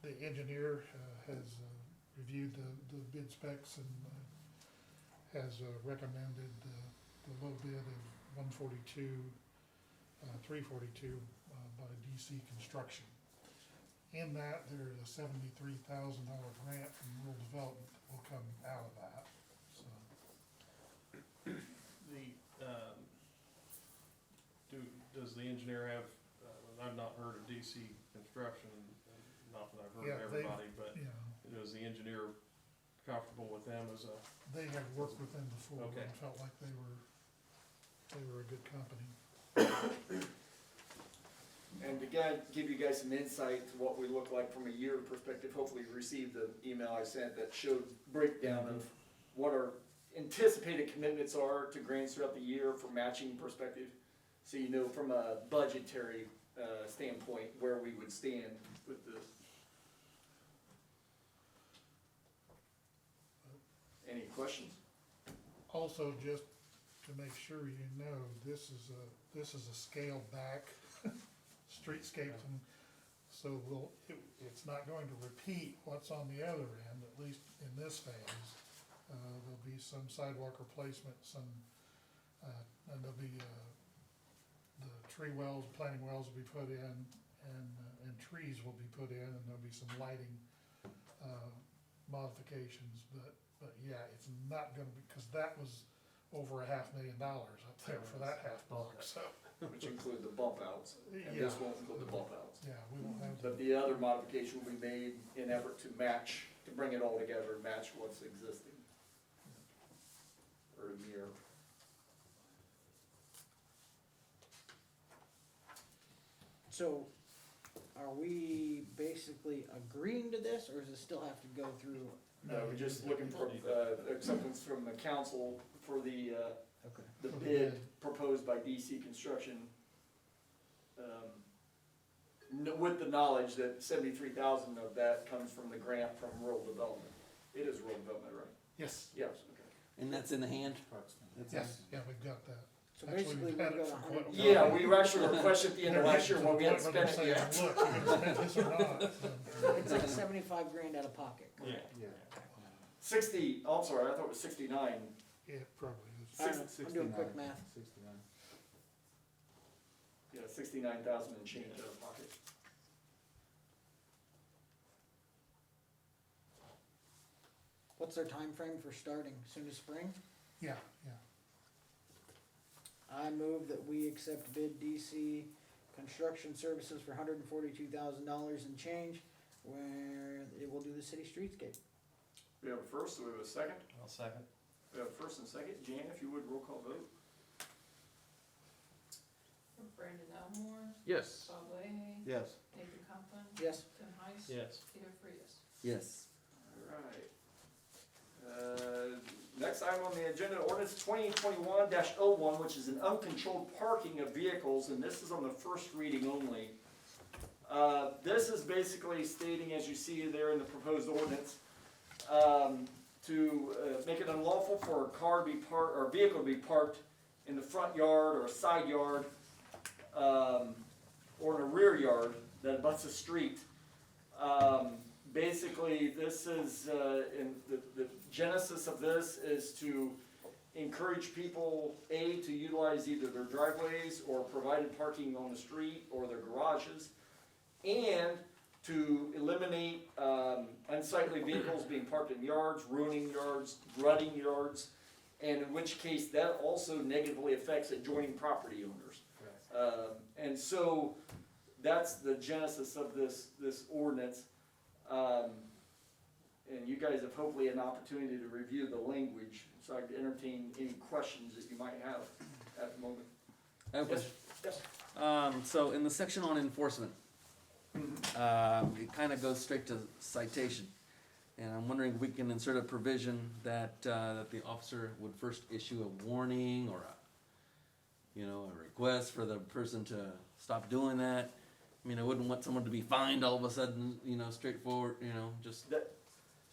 [SPEAKER 10] the engineer has reviewed the bid specs and has recommended the low bid of $142,342 by DC Construction. In that, there is a $73,000 grant from rural development that will come out of that, so.
[SPEAKER 7] Does the engineer have, I've not heard of DC Construction, not that I've heard
[SPEAKER 10] Yeah,
[SPEAKER 7] of
[SPEAKER 10] they-
[SPEAKER 7] everybody, but
[SPEAKER 10] Yeah,
[SPEAKER 7] is the engineer comfortable with them as a,
[SPEAKER 10] they have worked with them before
[SPEAKER 7] Okay.
[SPEAKER 10] and felt like they were a good company.
[SPEAKER 1] And to give you guys some insight to what we look like from a year perspective, hopefully you received the email I sent that showed breakdown of what our anticipated commitments are to grants throughout the year from matching perspective. So you know from a budgetary standpoint where we would stand with this. Any questions?
[SPEAKER 10] Also, just to make sure you know, this is a scaled back streetscape. So it's not going to repeat what's on the other end, at least in this phase. There'll be some sidewalk replacement, and there'll be, the tree wells, planting wells will be put in, and trees will be put in, and there'll be some lighting, modifications, but yeah, it's not gonna be, cause that was over $500,000 up there for that half block, so.
[SPEAKER 1] Which include the bump outs, and
[SPEAKER 10] Yeah.
[SPEAKER 1] this won't include the bump outs.
[SPEAKER 10] Yeah, we won't have to.
[SPEAKER 1] But the other modification will be made in effort to match, to bring it all together and match what's existing. Or mirror.
[SPEAKER 6] So, are we basically agreeing to this, or does it still have to go through?
[SPEAKER 1] No, we're just looking for, acceptance from the council for the,
[SPEAKER 6] Okay.
[SPEAKER 1] the
[SPEAKER 10] For the
[SPEAKER 1] bid
[SPEAKER 10] bid.
[SPEAKER 1] proposed by DC Construction. With the knowledge that 73,000 of that comes from the grant from rural development. It is rural development, right?
[SPEAKER 10] Yes,
[SPEAKER 1] Yes, okay.
[SPEAKER 4] And that's in the hand? That's
[SPEAKER 10] yes, yeah, we've got that.
[SPEAKER 6] So
[SPEAKER 10] Actually,
[SPEAKER 6] basically,
[SPEAKER 10] we've
[SPEAKER 6] we
[SPEAKER 10] had
[SPEAKER 6] go
[SPEAKER 10] it
[SPEAKER 6] to
[SPEAKER 10] for
[SPEAKER 6] 100.
[SPEAKER 10] quite a while.
[SPEAKER 1] Yeah, we actually were questioned at the end of last year when we hadn't
[SPEAKER 10] To the point
[SPEAKER 1] spent
[SPEAKER 10] where
[SPEAKER 1] it
[SPEAKER 10] they're
[SPEAKER 1] yet.
[SPEAKER 10] saying, look, you gonna spend this or not?
[SPEAKER 6] It's like 75 grand out of pocket.
[SPEAKER 7] Yeah.
[SPEAKER 3] Yeah.
[SPEAKER 1] 60, oh, I'm sorry, I thought it was 69.
[SPEAKER 10] It probably is.
[SPEAKER 6] I don't know, I'm doing quick math.
[SPEAKER 3] 69.
[SPEAKER 1] Yeah, 69,000 and change out of pocket.
[SPEAKER 6] What's their time frame for starting? Soon as spring?
[SPEAKER 10] Yeah, yeah.
[SPEAKER 6] I move that we accept bid DC Construction Services for $142,000 and change, where it will do the city streetscape.
[SPEAKER 1] We have a first, so we have a second.
[SPEAKER 7] I'll second.
[SPEAKER 1] We have a first and second. Jan, if you would, roll call vote.
[SPEAKER 2] Brandon Elmore,
[SPEAKER 8] Yes.
[SPEAKER 2] Bob Leahy,
[SPEAKER 4] Yes.
[SPEAKER 2] Nathan Copeland,
[SPEAKER 6] Yes.
[SPEAKER 2] Tim Heiss.
[SPEAKER 7] Yes.
[SPEAKER 2] Peter Frias.
[SPEAKER 4] Yes.
[SPEAKER 1] Alright. Next item on the agenda, ordinance 2021-01, which is an uncontrolled parking of vehicles, and this is on the first reading only. This is basically stating, as you see there in the proposed ordinance, to make it unlawful for a car to be parked, or a vehicle to be parked in the front yard or a side yard, or in a rear yard that abuts a street. Basically, this is, in the genesis of this is to encourage people, A, to utilize either their driveways or provided parking on the street or their garages, and to eliminate unsightly vehicles being parked in yards, ruining yards, rutting yards, and in which case that also negatively affects adjoining property owners. And so that's the genesis of this ordinance. And you guys have hopefully an opportunity to review the language, so I can entertain any questions that you might have at the moment.
[SPEAKER 4] I have a
[SPEAKER 1] Yes,
[SPEAKER 4] question.
[SPEAKER 1] yes.
[SPEAKER 4] So in the section on enforcement, it kind of goes straight to citation. And I'm wondering if we can insert a provision that, that the officer would first issue a warning or a request for the person to stop doing that. I mean, I wouldn't want someone to be fined all of a sudden, straightforward, just.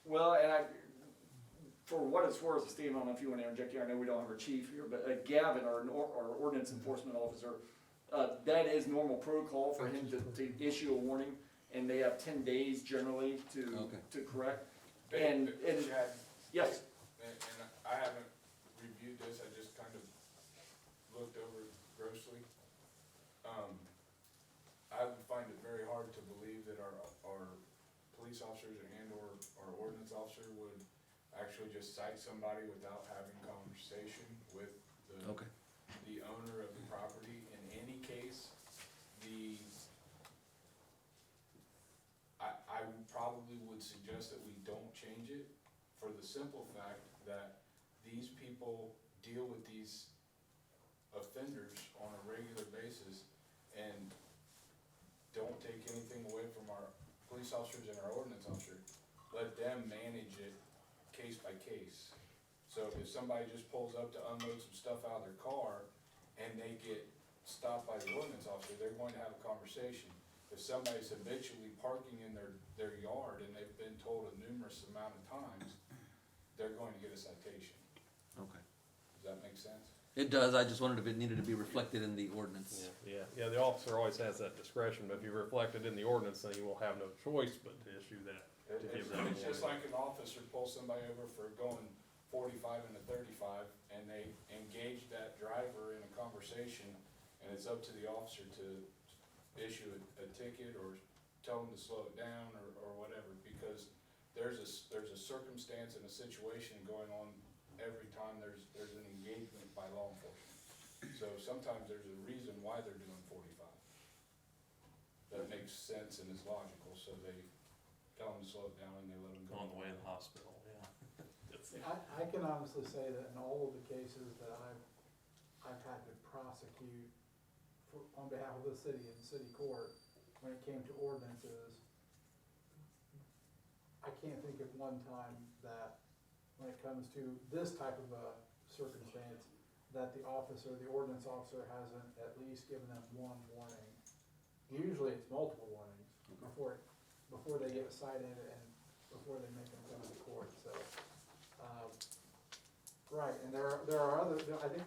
[SPEAKER 1] Well, and for what it's worth, Steve, I don't know if you want to interject here, I know we don't have our chief here, but Gavin, our ordinance enforcement officer, that is normal protocol for him to issue a warning, and they have 10 days generally to correct. And
[SPEAKER 5] Chad,
[SPEAKER 1] yes,
[SPEAKER 5] and I haven't reviewed this, I just kind of looked over it grossly. I would find it very hard to believe that our police officers and or our ordinance officer would actually just cite somebody without having conversation with the owner of the property. In any case, I probably would suggest that we don't change it for the simple fact that these people deal with these offenders on a regular basis and don't take anything away from our police officers and our ordinance officer. Let them manage it case by case. So if somebody just pulls up to unload some stuff out of their car and they get stopped by the ordinance officer, they're going to have a conversation. If somebody's habitually parking in their yard and they've been told a numerous amount of times, they're going to get a citation.
[SPEAKER 4] Okay.
[SPEAKER 5] Does that make sense?
[SPEAKER 4] It does, I just wondered if it needed to be reflected in the ordinance.
[SPEAKER 7] Yeah, the officer always has that discretion, but if you reflect it in the ordinance, then you will have no choice but to issue that.
[SPEAKER 12] It's just like an officer pulls somebody over for going 45 and a 35, and they engage that driver in a conversation, and it's up to the officer to issue a ticket or tell them to slow it down or whatever, because there's a circumstance and a situation going on every time there's an engagement by law enforcement. So sometimes there's a reason why they're doing 45. That makes sense and is logical, so they tell them to slow it down and they let them go.
[SPEAKER 7] On the way to the hospital, yeah.
[SPEAKER 11] I can honestly say that in all of the cases that I've had to prosecute on behalf of the city in city court, when it came to ordinances, I can't think of one time that when it comes to this type of a circumstance, that the officer, the ordinance officer hasn't at least given them one warning. Usually it's multiple warnings before they get cited and before they make them come to court, so. Right, and there are other, I think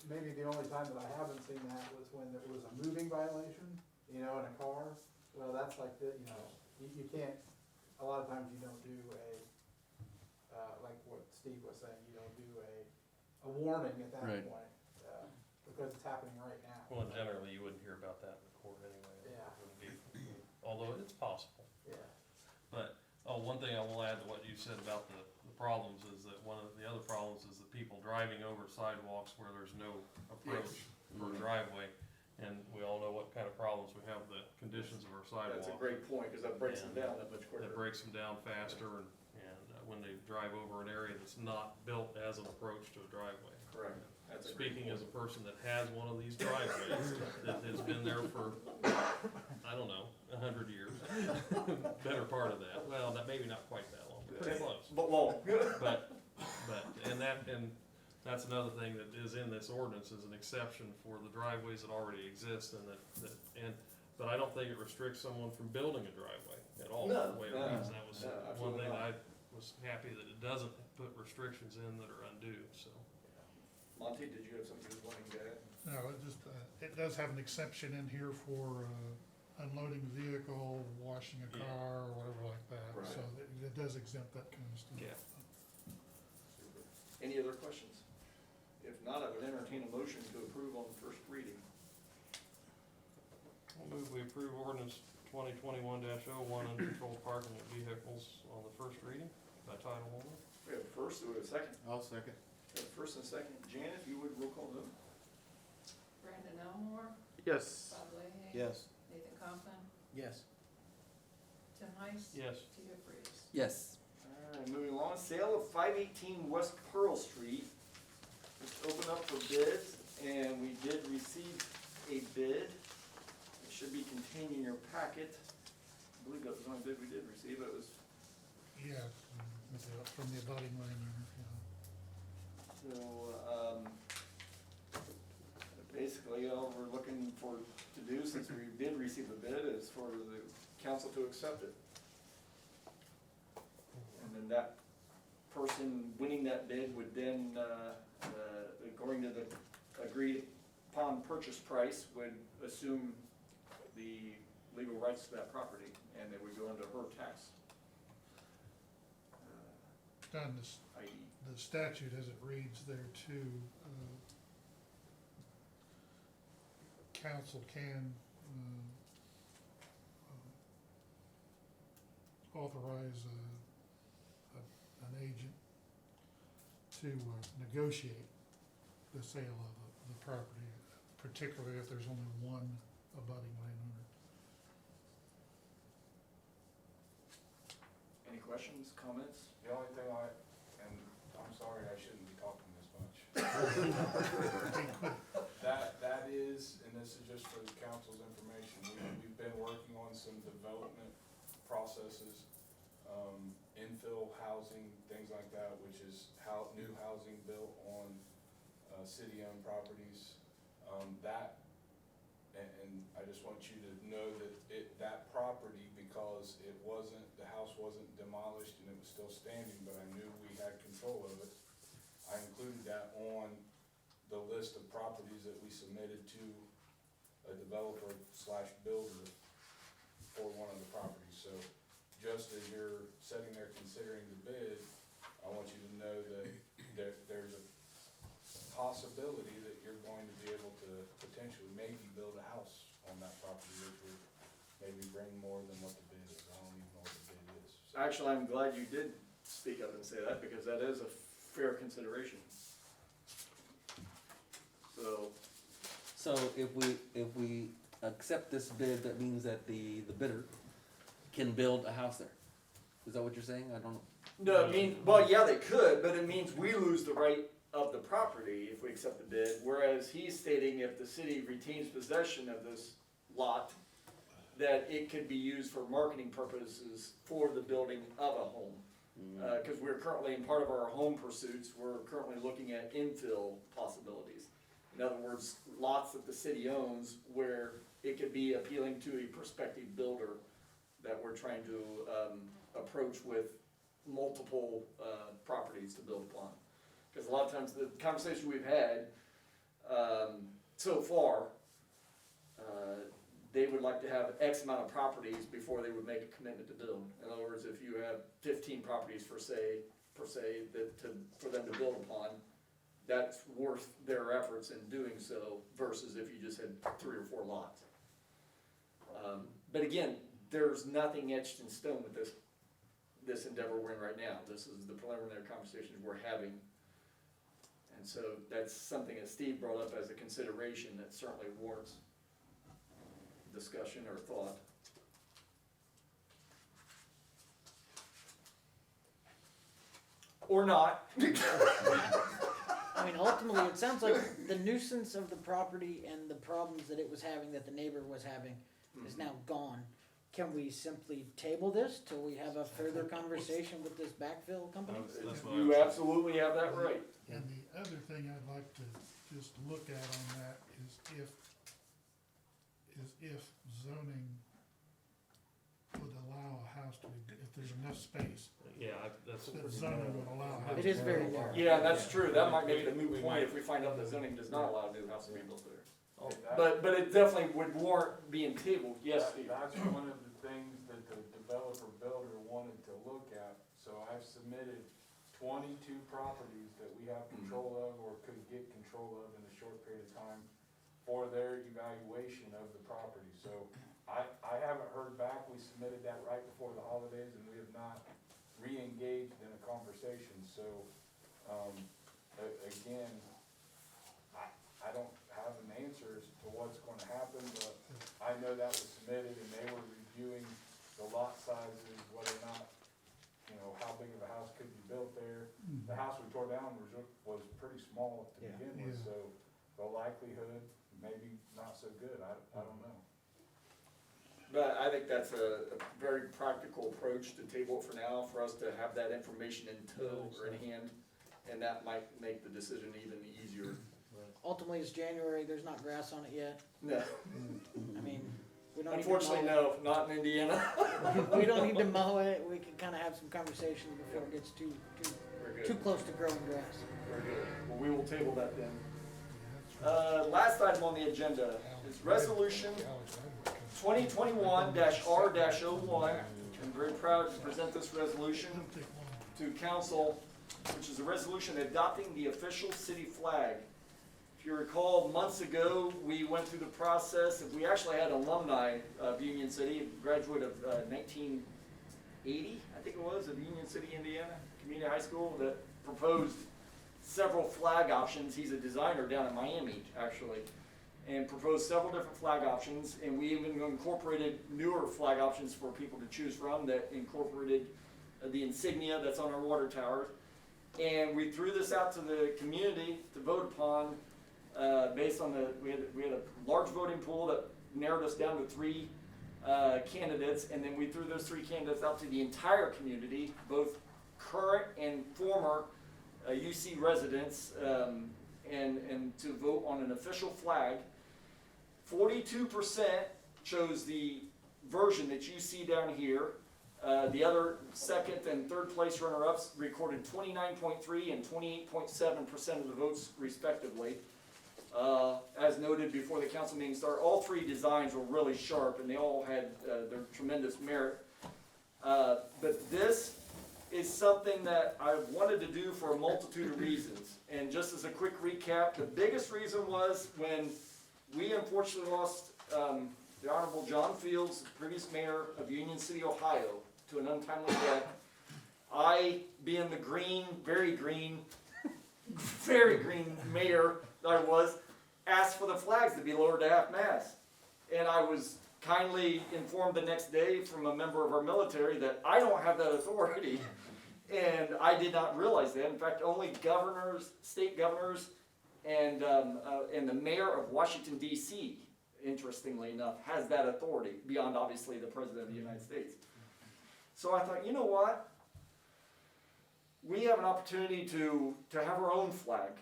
[SPEAKER 11] maybe the only time that I haven't seen that was when there was a moving violation, in a car. Well, that's like you can't, a lot of times you don't do like what Steve was saying, you don't do a warning at that
[SPEAKER 4] Right.
[SPEAKER 11] point, because it's happening right now.
[SPEAKER 7] Well, generally, you wouldn't hear about that in the court anyway.
[SPEAKER 11] Yeah.
[SPEAKER 7] It wouldn't be- Although it's possible.
[SPEAKER 11] Yeah.
[SPEAKER 7] But, one thing I will add to what you said about the problems is that one of the other problems is that people driving over sidewalks where there's no approach for a driveway. And we all know what kind of problems we have with the conditions of our sidewalks.
[SPEAKER 1] That's a great point, because that breaks them down that much quicker.
[SPEAKER 7] That breaks them down faster and when they drive over an area that's not built as an approach to a driveway.
[SPEAKER 1] Correct. That's a great
[SPEAKER 7] Speaking
[SPEAKER 1] point.
[SPEAKER 7] as a person that has one of these driveways, that has been there for, I don't know, 100 years. Better part of that, well, that maybe not quite that long, but pretty close.
[SPEAKER 1] But long.
[SPEAKER 7] But, and that's another thing that is in this ordinance is an exception for the driveways that already exist but I don't think it restricts someone from building a driveway at all.
[SPEAKER 1] No,
[SPEAKER 7] The way it
[SPEAKER 1] no,
[SPEAKER 7] reads, that was
[SPEAKER 1] no,
[SPEAKER 7] one
[SPEAKER 1] absolutely
[SPEAKER 7] thing
[SPEAKER 1] not.
[SPEAKER 7] that I was happy that it doesn't put restrictions in that are undue, so.
[SPEAKER 1] Monty, did you have something you was wanting to add?
[SPEAKER 10] No, it does have an exception in here for, unloading a vehicle, washing a
[SPEAKER 7] Yeah.
[SPEAKER 10] car, or whatever like that,
[SPEAKER 1] Right.
[SPEAKER 10] so it does exempt that kind of stuff.
[SPEAKER 7] Yeah.
[SPEAKER 1] Any other questions? If not, I would entertain a motion to approve on the first reading.
[SPEAKER 7] I'll move we approve ordinance 2021-01 uncontrolled parking of vehicles on the first reading by title only.
[SPEAKER 1] We have a first, do we have a second?
[SPEAKER 3] I'll second.
[SPEAKER 1] We have a first and a second. Jan, if you would roll call vote.
[SPEAKER 2] Brandon Elmore,
[SPEAKER 8] Yes.
[SPEAKER 2] Bob Leahy.
[SPEAKER 4] Yes.
[SPEAKER 2] Nathan Compton,
[SPEAKER 6] Yes.
[SPEAKER 2] Tim Heiss.
[SPEAKER 7] Yes.
[SPEAKER 2] Tito Freeze.
[SPEAKER 4] Yes.
[SPEAKER 1] All right, moving along, sale of 518 West Pearl Street. It's open up for bids, and we did receive a bid. It should be contained in your packet. I believe that was the only bid we did receive. It was,
[SPEAKER 10] Yeah, from the abutting landowner, yeah.
[SPEAKER 1] so, basically, all we're looking for to do, since we did receive a bid, is for the council to accept it. And then that person winning that bid would then, according to the agreed upon purchase price, would assume the legal rights to that property, and it would go into her tax
[SPEAKER 10] Done this,
[SPEAKER 1] ID.
[SPEAKER 10] the statute as it reads there too, council can, authorize an agent to negotiate the sale of the property, particularly if there's only one abutting landowner.
[SPEAKER 1] Any questions, comments?
[SPEAKER 12] The only thing and I'm sorry, I shouldn't be talking this much. That is, and this is just for the council's information, we've been working on some development processes, infill housing, things like that, which is new housing built on, city-owned properties. And I just want you to know that that property, because the house wasn't demolished and it was still standing, but I knew we had control of it, I included that on
[SPEAKER 5] the list of properties that we submitted to a developer slash builder for one of the properties. So just as you're sitting there considering the bid, I want you to know that there's a possibility that you're going to be able to potentially maybe build a house on that property, which would maybe bring more than what the bid is. I don't even know what the bid is. So
[SPEAKER 1] Actually, I'm glad you did speak up and say that, because that is a fair consideration.
[SPEAKER 4] So if we accept this bid, that means that the bidder can build a house there. Is that what you're saying? I don't know.
[SPEAKER 1] No, I mean, well, yeah, they could, but it means we lose the right of the property if we accept the bid, whereas he's stating if the city retains possession of this lot, that it could be used for marketing purposes for the building of a home. Cause we're currently, in part of our home pursuits, we're currently looking at infill possibilities. In other words, lots that the city owns where it could be appealing to a prospective builder that we're trying to, approach with multiple, properties to build upon. Cause a lot of times the conversation we've had, so far, they would like to have X amount of properties before they would make a commitment to build. In other words, if you have 15 properties per se, for them to build upon, that's worth their efforts in doing so versus if you just had 3 or 4 lots. But again, there's nothing etched in stone with this endeavor we're in right now. This is the preliminary conversations we're having. And so that's something that Steve brought up as a consideration that certainly warrants discussion or thought. Or not.
[SPEAKER 6] I mean, ultimately, it sounds like the nuisance of the property and the problems that it was having, that the neighbor was having, is now gone. Can we simply table this till we have a further conversation with this backfill company?
[SPEAKER 7] That's what I
[SPEAKER 1] You
[SPEAKER 7] was-
[SPEAKER 1] absolutely have that right.
[SPEAKER 10] And the other thing I'd like to just look at on that is if zoning would allow a house to be, if there's enough space,
[SPEAKER 7] Yeah, that's.
[SPEAKER 10] that zoning would allow a house.
[SPEAKER 6] It is very narrow.
[SPEAKER 1] Yeah, that's true. That might make it a moot point if we find out that zoning does not allow a new house to be built there. But it definitely would warrant being tabled. Yes, Steve.
[SPEAKER 5] That's one of the things that the developer builder wanted to look at. So I've submitted 22 properties that we have control of or could get control of in a short period of time for their evaluation of the property. So I haven't heard back. We submitted that right before the holidays and we have not re-engaged in a conversation. So, again, I don't have an answer as to what's gonna happen, but I know that was submitted and they were reviewing the lot sizes, whether or not, you know, how big of a house could be built there. The house we tore down was pretty small to
[SPEAKER 6] Yeah.
[SPEAKER 5] begin with,
[SPEAKER 10] Yeah.
[SPEAKER 5] so the likelihood, maybe not so good, I don't know.
[SPEAKER 1] But I think that's a very practical approach to table it for now, for us to have that information in tow or in hand. And that might make the decision even easier.
[SPEAKER 6] Ultimately, it's January, there's not grass on it yet.
[SPEAKER 1] No,
[SPEAKER 6] I mean, we don't need to
[SPEAKER 1] unfortunately,
[SPEAKER 6] mow
[SPEAKER 1] no, not in Indiana.
[SPEAKER 6] it. We don't need to mow it, we can kinda have some conversations before it gets too
[SPEAKER 1] Very
[SPEAKER 6] too
[SPEAKER 1] good,
[SPEAKER 6] close to growing grass.
[SPEAKER 1] very good. Well, we will table that then. Last item on the agenda is resolution 2021-R-01. I'm very proud to present this resolution to council, which is a resolution adopting the official city flag. If you recall, months ago, we went through the process, and we actually had alumni of Union City, a graduate of 1980, I think it was, of Union City, Indiana, community high school, that proposed several flag options. He's a designer down in Miami, actually, and proposed several different flag options, and we even incorporated newer flag options for people to choose from that incorporated the insignia that's on our water towers. And we threw this out to the community to vote upon, based on we had a large voting pool that narrowed us down to 3 candidates, and then we threw those 3 candidates out to the entire community, both current and former UC residents, and to vote on an official flag. 42% chose the version that you see down here. The other second and third place runner-ups recorded 29.3 and 28.7% of the votes respectively. As noted before the council meeting started, all three designs were really sharp and they all had their tremendous merit. But this is something that I wanted to do for a multitude of reasons. And just as a quick recap, the biggest reason was when we unfortunately lost the Honorable John Fields, previous mayor of Union City, Ohio, to an untimely death. I, being the green, very green mayor that I was, asked for the flags to be lowered to half-mast. And I was kindly informed the next day from a member of our military that I don't have that authority. And I did not realize that. In fact, only governors, state governors, and the mayor of Washington, D.C., interestingly enough, has that authority, beyond obviously the President of the United States. So I thought, you know what? We have an opportunity to have our own flag,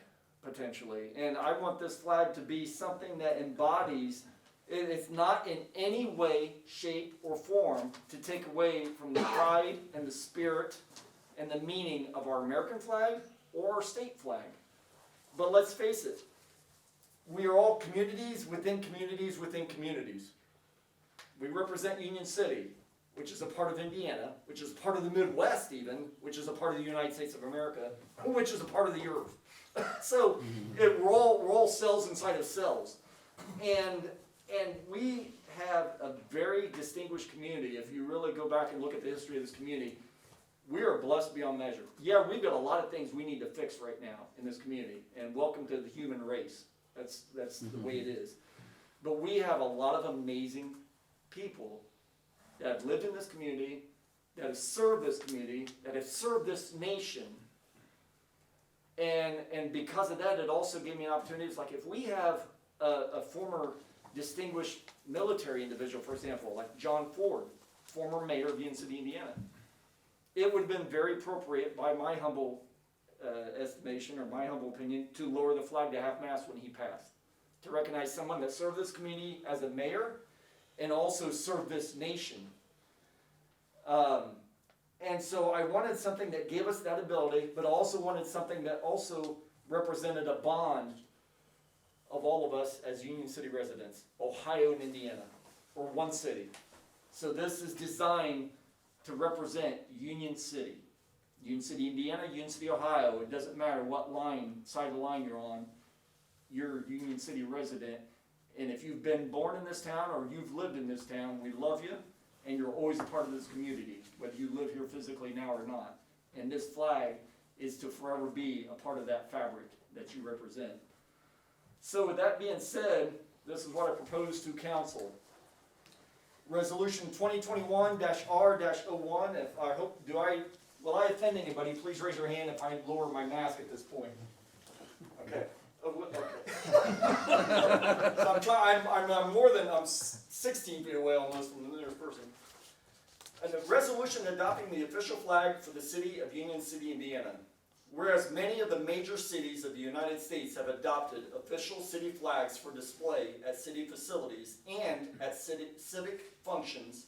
[SPEAKER 1] potentially. And I want this flag to be something that embodies, it's not in any way, shape, or form to take away from the pride and the spirit and the meaning of our American flag or our state flag. But let's face it, we are all communities within communities within communities. We represent Union City, which is a part of Indiana, which is part of the Midwest even, which is a part of the United States of America, which is a part of the earth. So we're all cells inside of cells. And we have a very distinguished community. If you really go back and look at the history of this community, we are blessed beyond measure. Yeah, we've got a lot of things we need to fix right now in this community. And welcome to the human race. That's the way it is. But we have a lot of amazing people that have lived in this community, that have served this community, that have served this nation. And because of that, it also gave me an opportunity. It's like if we have a former distinguished military individual, for example, like John Ford, former mayor of Union City, Indiana, it would have been very appropriate, by my humble estimation or my humble opinion, to lower the flag to half-mast when he passed. To recognize someone that served this community as a mayor and also served this nation. And so I wanted something that gave us that ability, but also wanted something that also represented a bond of all of us as Union City residents, Ohio and Indiana, or one city. So this is designed to represent Union City. Union City, Indiana, Union City, Ohio. It doesn't matter what side of the line you're on. You're a Union City resident. And if you've been born in this town or you've lived in this town, we love you. And you're always a part of this community, whether you live here physically now or not. And this flag is to forever be a part of that fabric that you represent. So with that being said, this is what I propose to council. Resolution 2021-R-01. Will I offend anybody? Please raise your hand if I lower my mask at this point. Okay. Okay. So I'm 16 feet away almost from the nearest person. And the resolution adopting the official flag for the city of Union City, Indiana. Whereas many of the major cities of the United States have adopted official city flags for display at city facilities and at civic functions,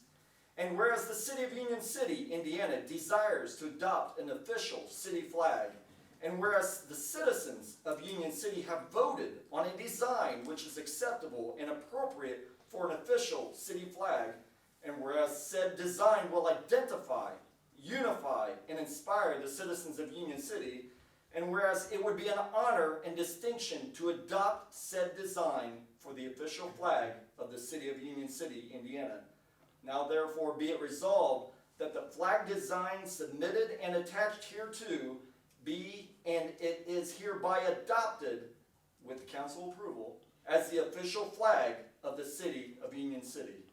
[SPEAKER 1] and whereas the city of Union City, Indiana, desires to adopt an official city flag, and whereas the citizens of Union City have voted on a design which is acceptable and appropriate for an official city flag, and whereas said design will identify, unify, and inspire the citizens of Union City, and whereas it would be an honor and distinction to adopt said design for the official flag of the city of Union City, Indiana. Now therefore be it resolved that the flag design submitted and attached hereto be and it is hereby adopted with council approval as the official flag of the city of Union City.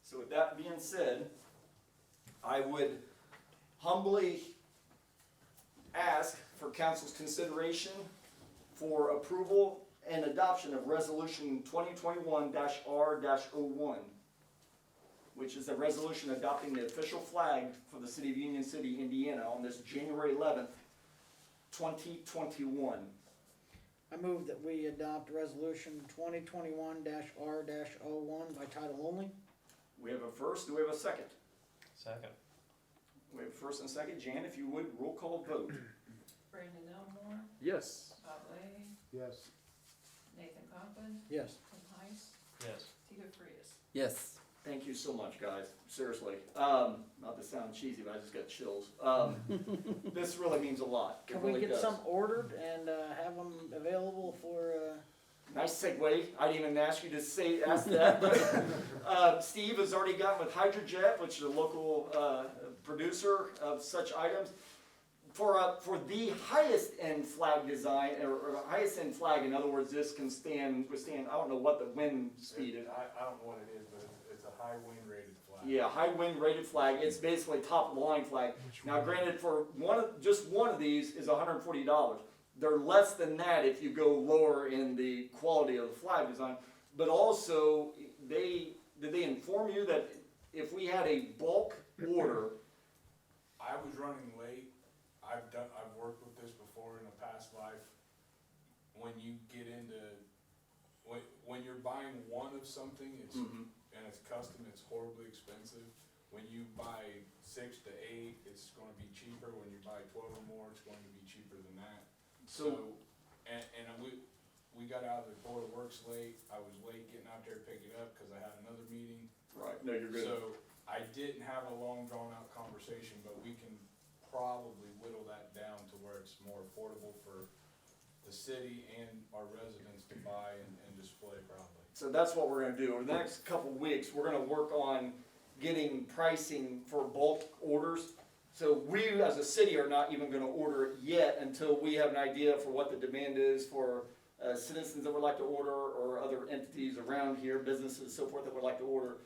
[SPEAKER 1] So with that being said, I would humbly ask for council's consideration for approval and adoption of resolution 2021-R-01, which is a resolution adopting the official flag for the city of Union City, Indiana on this January 11th, 2021.
[SPEAKER 6] I move that we adopt resolution 2021-R-01 by title only.
[SPEAKER 1] We have a first, do we have a second?
[SPEAKER 7] Second.
[SPEAKER 1] We have a first and a second. Jan, if you would, roll call vote.
[SPEAKER 2] Brandon Elmore,
[SPEAKER 8] Yes.
[SPEAKER 2] Bob Lay,
[SPEAKER 3] Yes.
[SPEAKER 2] Nathan Conklin,
[SPEAKER 6] Yes.
[SPEAKER 2] Tim Heiss,
[SPEAKER 7] Yes.
[SPEAKER 2] Tito Frias.
[SPEAKER 4] Yes.
[SPEAKER 1] Thank you so much, guys, seriously. Not to sound cheesy, but I just got chills. This really means a lot. It
[SPEAKER 6] Can we
[SPEAKER 1] really
[SPEAKER 6] get
[SPEAKER 1] does.
[SPEAKER 6] some ordered and have them available for?
[SPEAKER 1] Nice segue. I didn't even ask you to ask that, but Steve has already gotten with Hydrojet, which is a local producer of such items, for the highest end flag design or highest end flag. In other words, this can withstand. I don't know what the wind speed is.
[SPEAKER 12] I don't know what it is, but it's a high wind rated flag.
[SPEAKER 1] Yeah, high wind rated flag. It's basically top of the line flag. Now, granted, for just one of these is $140. They're less than that if you go lower in the quality of the flag design. But also, did they inform you that if we had a bulk order?
[SPEAKER 12] I was running late. I've worked with this before in a past life. When you get into, when you're buying one of something, and it's custom, it's horribly expensive. When you buy 6 to 8, it's gonna be cheaper. When you buy 12 or more, it's going to be cheaper than that. So we got out of the Board of Works late. I was late getting out there to pick it up because I had another meeting.
[SPEAKER 1] Right. No, you're good.
[SPEAKER 12] So I didn't have a long drawn out conversation, but we can probably whittle that down to where it's more affordable for the city and our residents to buy and display proudly.
[SPEAKER 1] So that's what we're gonna do. Over the next couple weeks, we're gonna work on getting pricing for bulk orders. So we, as a city, are not even gonna order it yet until we have an idea for what the demand is for citizens that would like to order or other entities around here, businesses, so forth, that would like to order.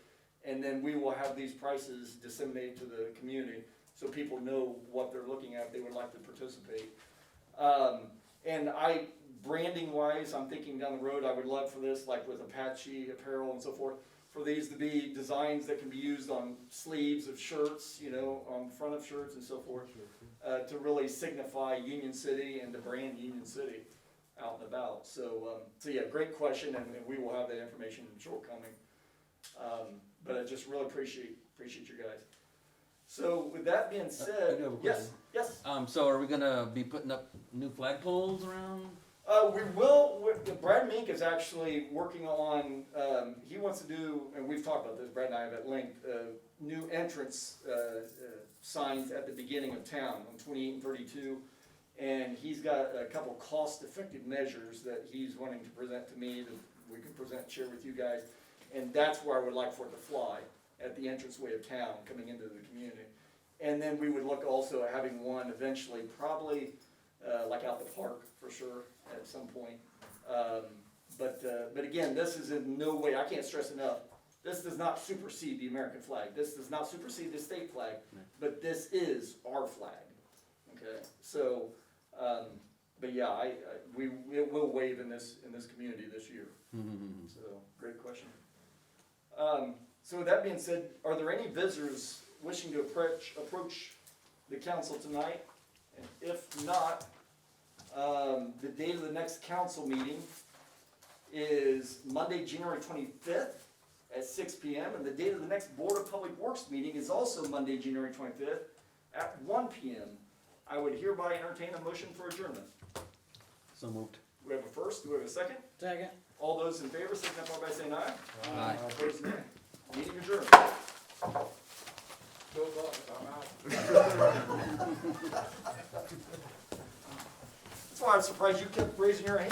[SPEAKER 1] And then we will have these prices disseminated to the community so people know what they're looking at if they would like to participate. And branding wise, I'm thinking down the road, I would love for this, like with Apache apparel and so forth, for these to be designs that can be used on sleeves of shirts, on front of shirts and so forth, to really signify Union City and to brand Union City out and about. So yeah, great question, and we will have that information shortcoming. But I just really appreciate you guys. So with that being said,
[SPEAKER 4] I do have a
[SPEAKER 1] yes.
[SPEAKER 4] So are we gonna be putting up new flagpoles around?
[SPEAKER 1] We will. Brad Mink is actually working on. He wants to do, and we've talked about this. Brad and I have at length. New entrance signs at the beginning of town on 28 and 32, and he's got a couple cost-effective measures that he's wanting to present to me that we can share with you guys, and that's where I would like for it to fly at the entranceway of town coming into the community, and then we would look also at having one eventually, probably like out the park for sure at some point. But again, this is in no way, I can't stress enough, this does not supersede the American flag. This does not supersede the state flag, but this is our flag. Okay, so, but yeah, it will wave in this community this year. So, great question. So with that being said, are there any visitors wishing to approach the council tonight? And if not, the date of the next council meeting is Monday, January 25th at 6 p.m. And the date of the next Board of Public Works meeting is also Monday, January 25th at 1 p.m. I would hereby entertain a motion for adjournment.
[SPEAKER 4] So moved.
[SPEAKER 1] Do we have a first? Do we have a second?
[SPEAKER 6] Second.
[SPEAKER 1] All those in favor, signify by saying aye.
[SPEAKER 4] Aye.
[SPEAKER 1] Opposed, nay. Meeting adjourned.
[SPEAKER 12] Bill Butler, I'm out.
[SPEAKER 1] That's why I'm surprised you kept raising your hand.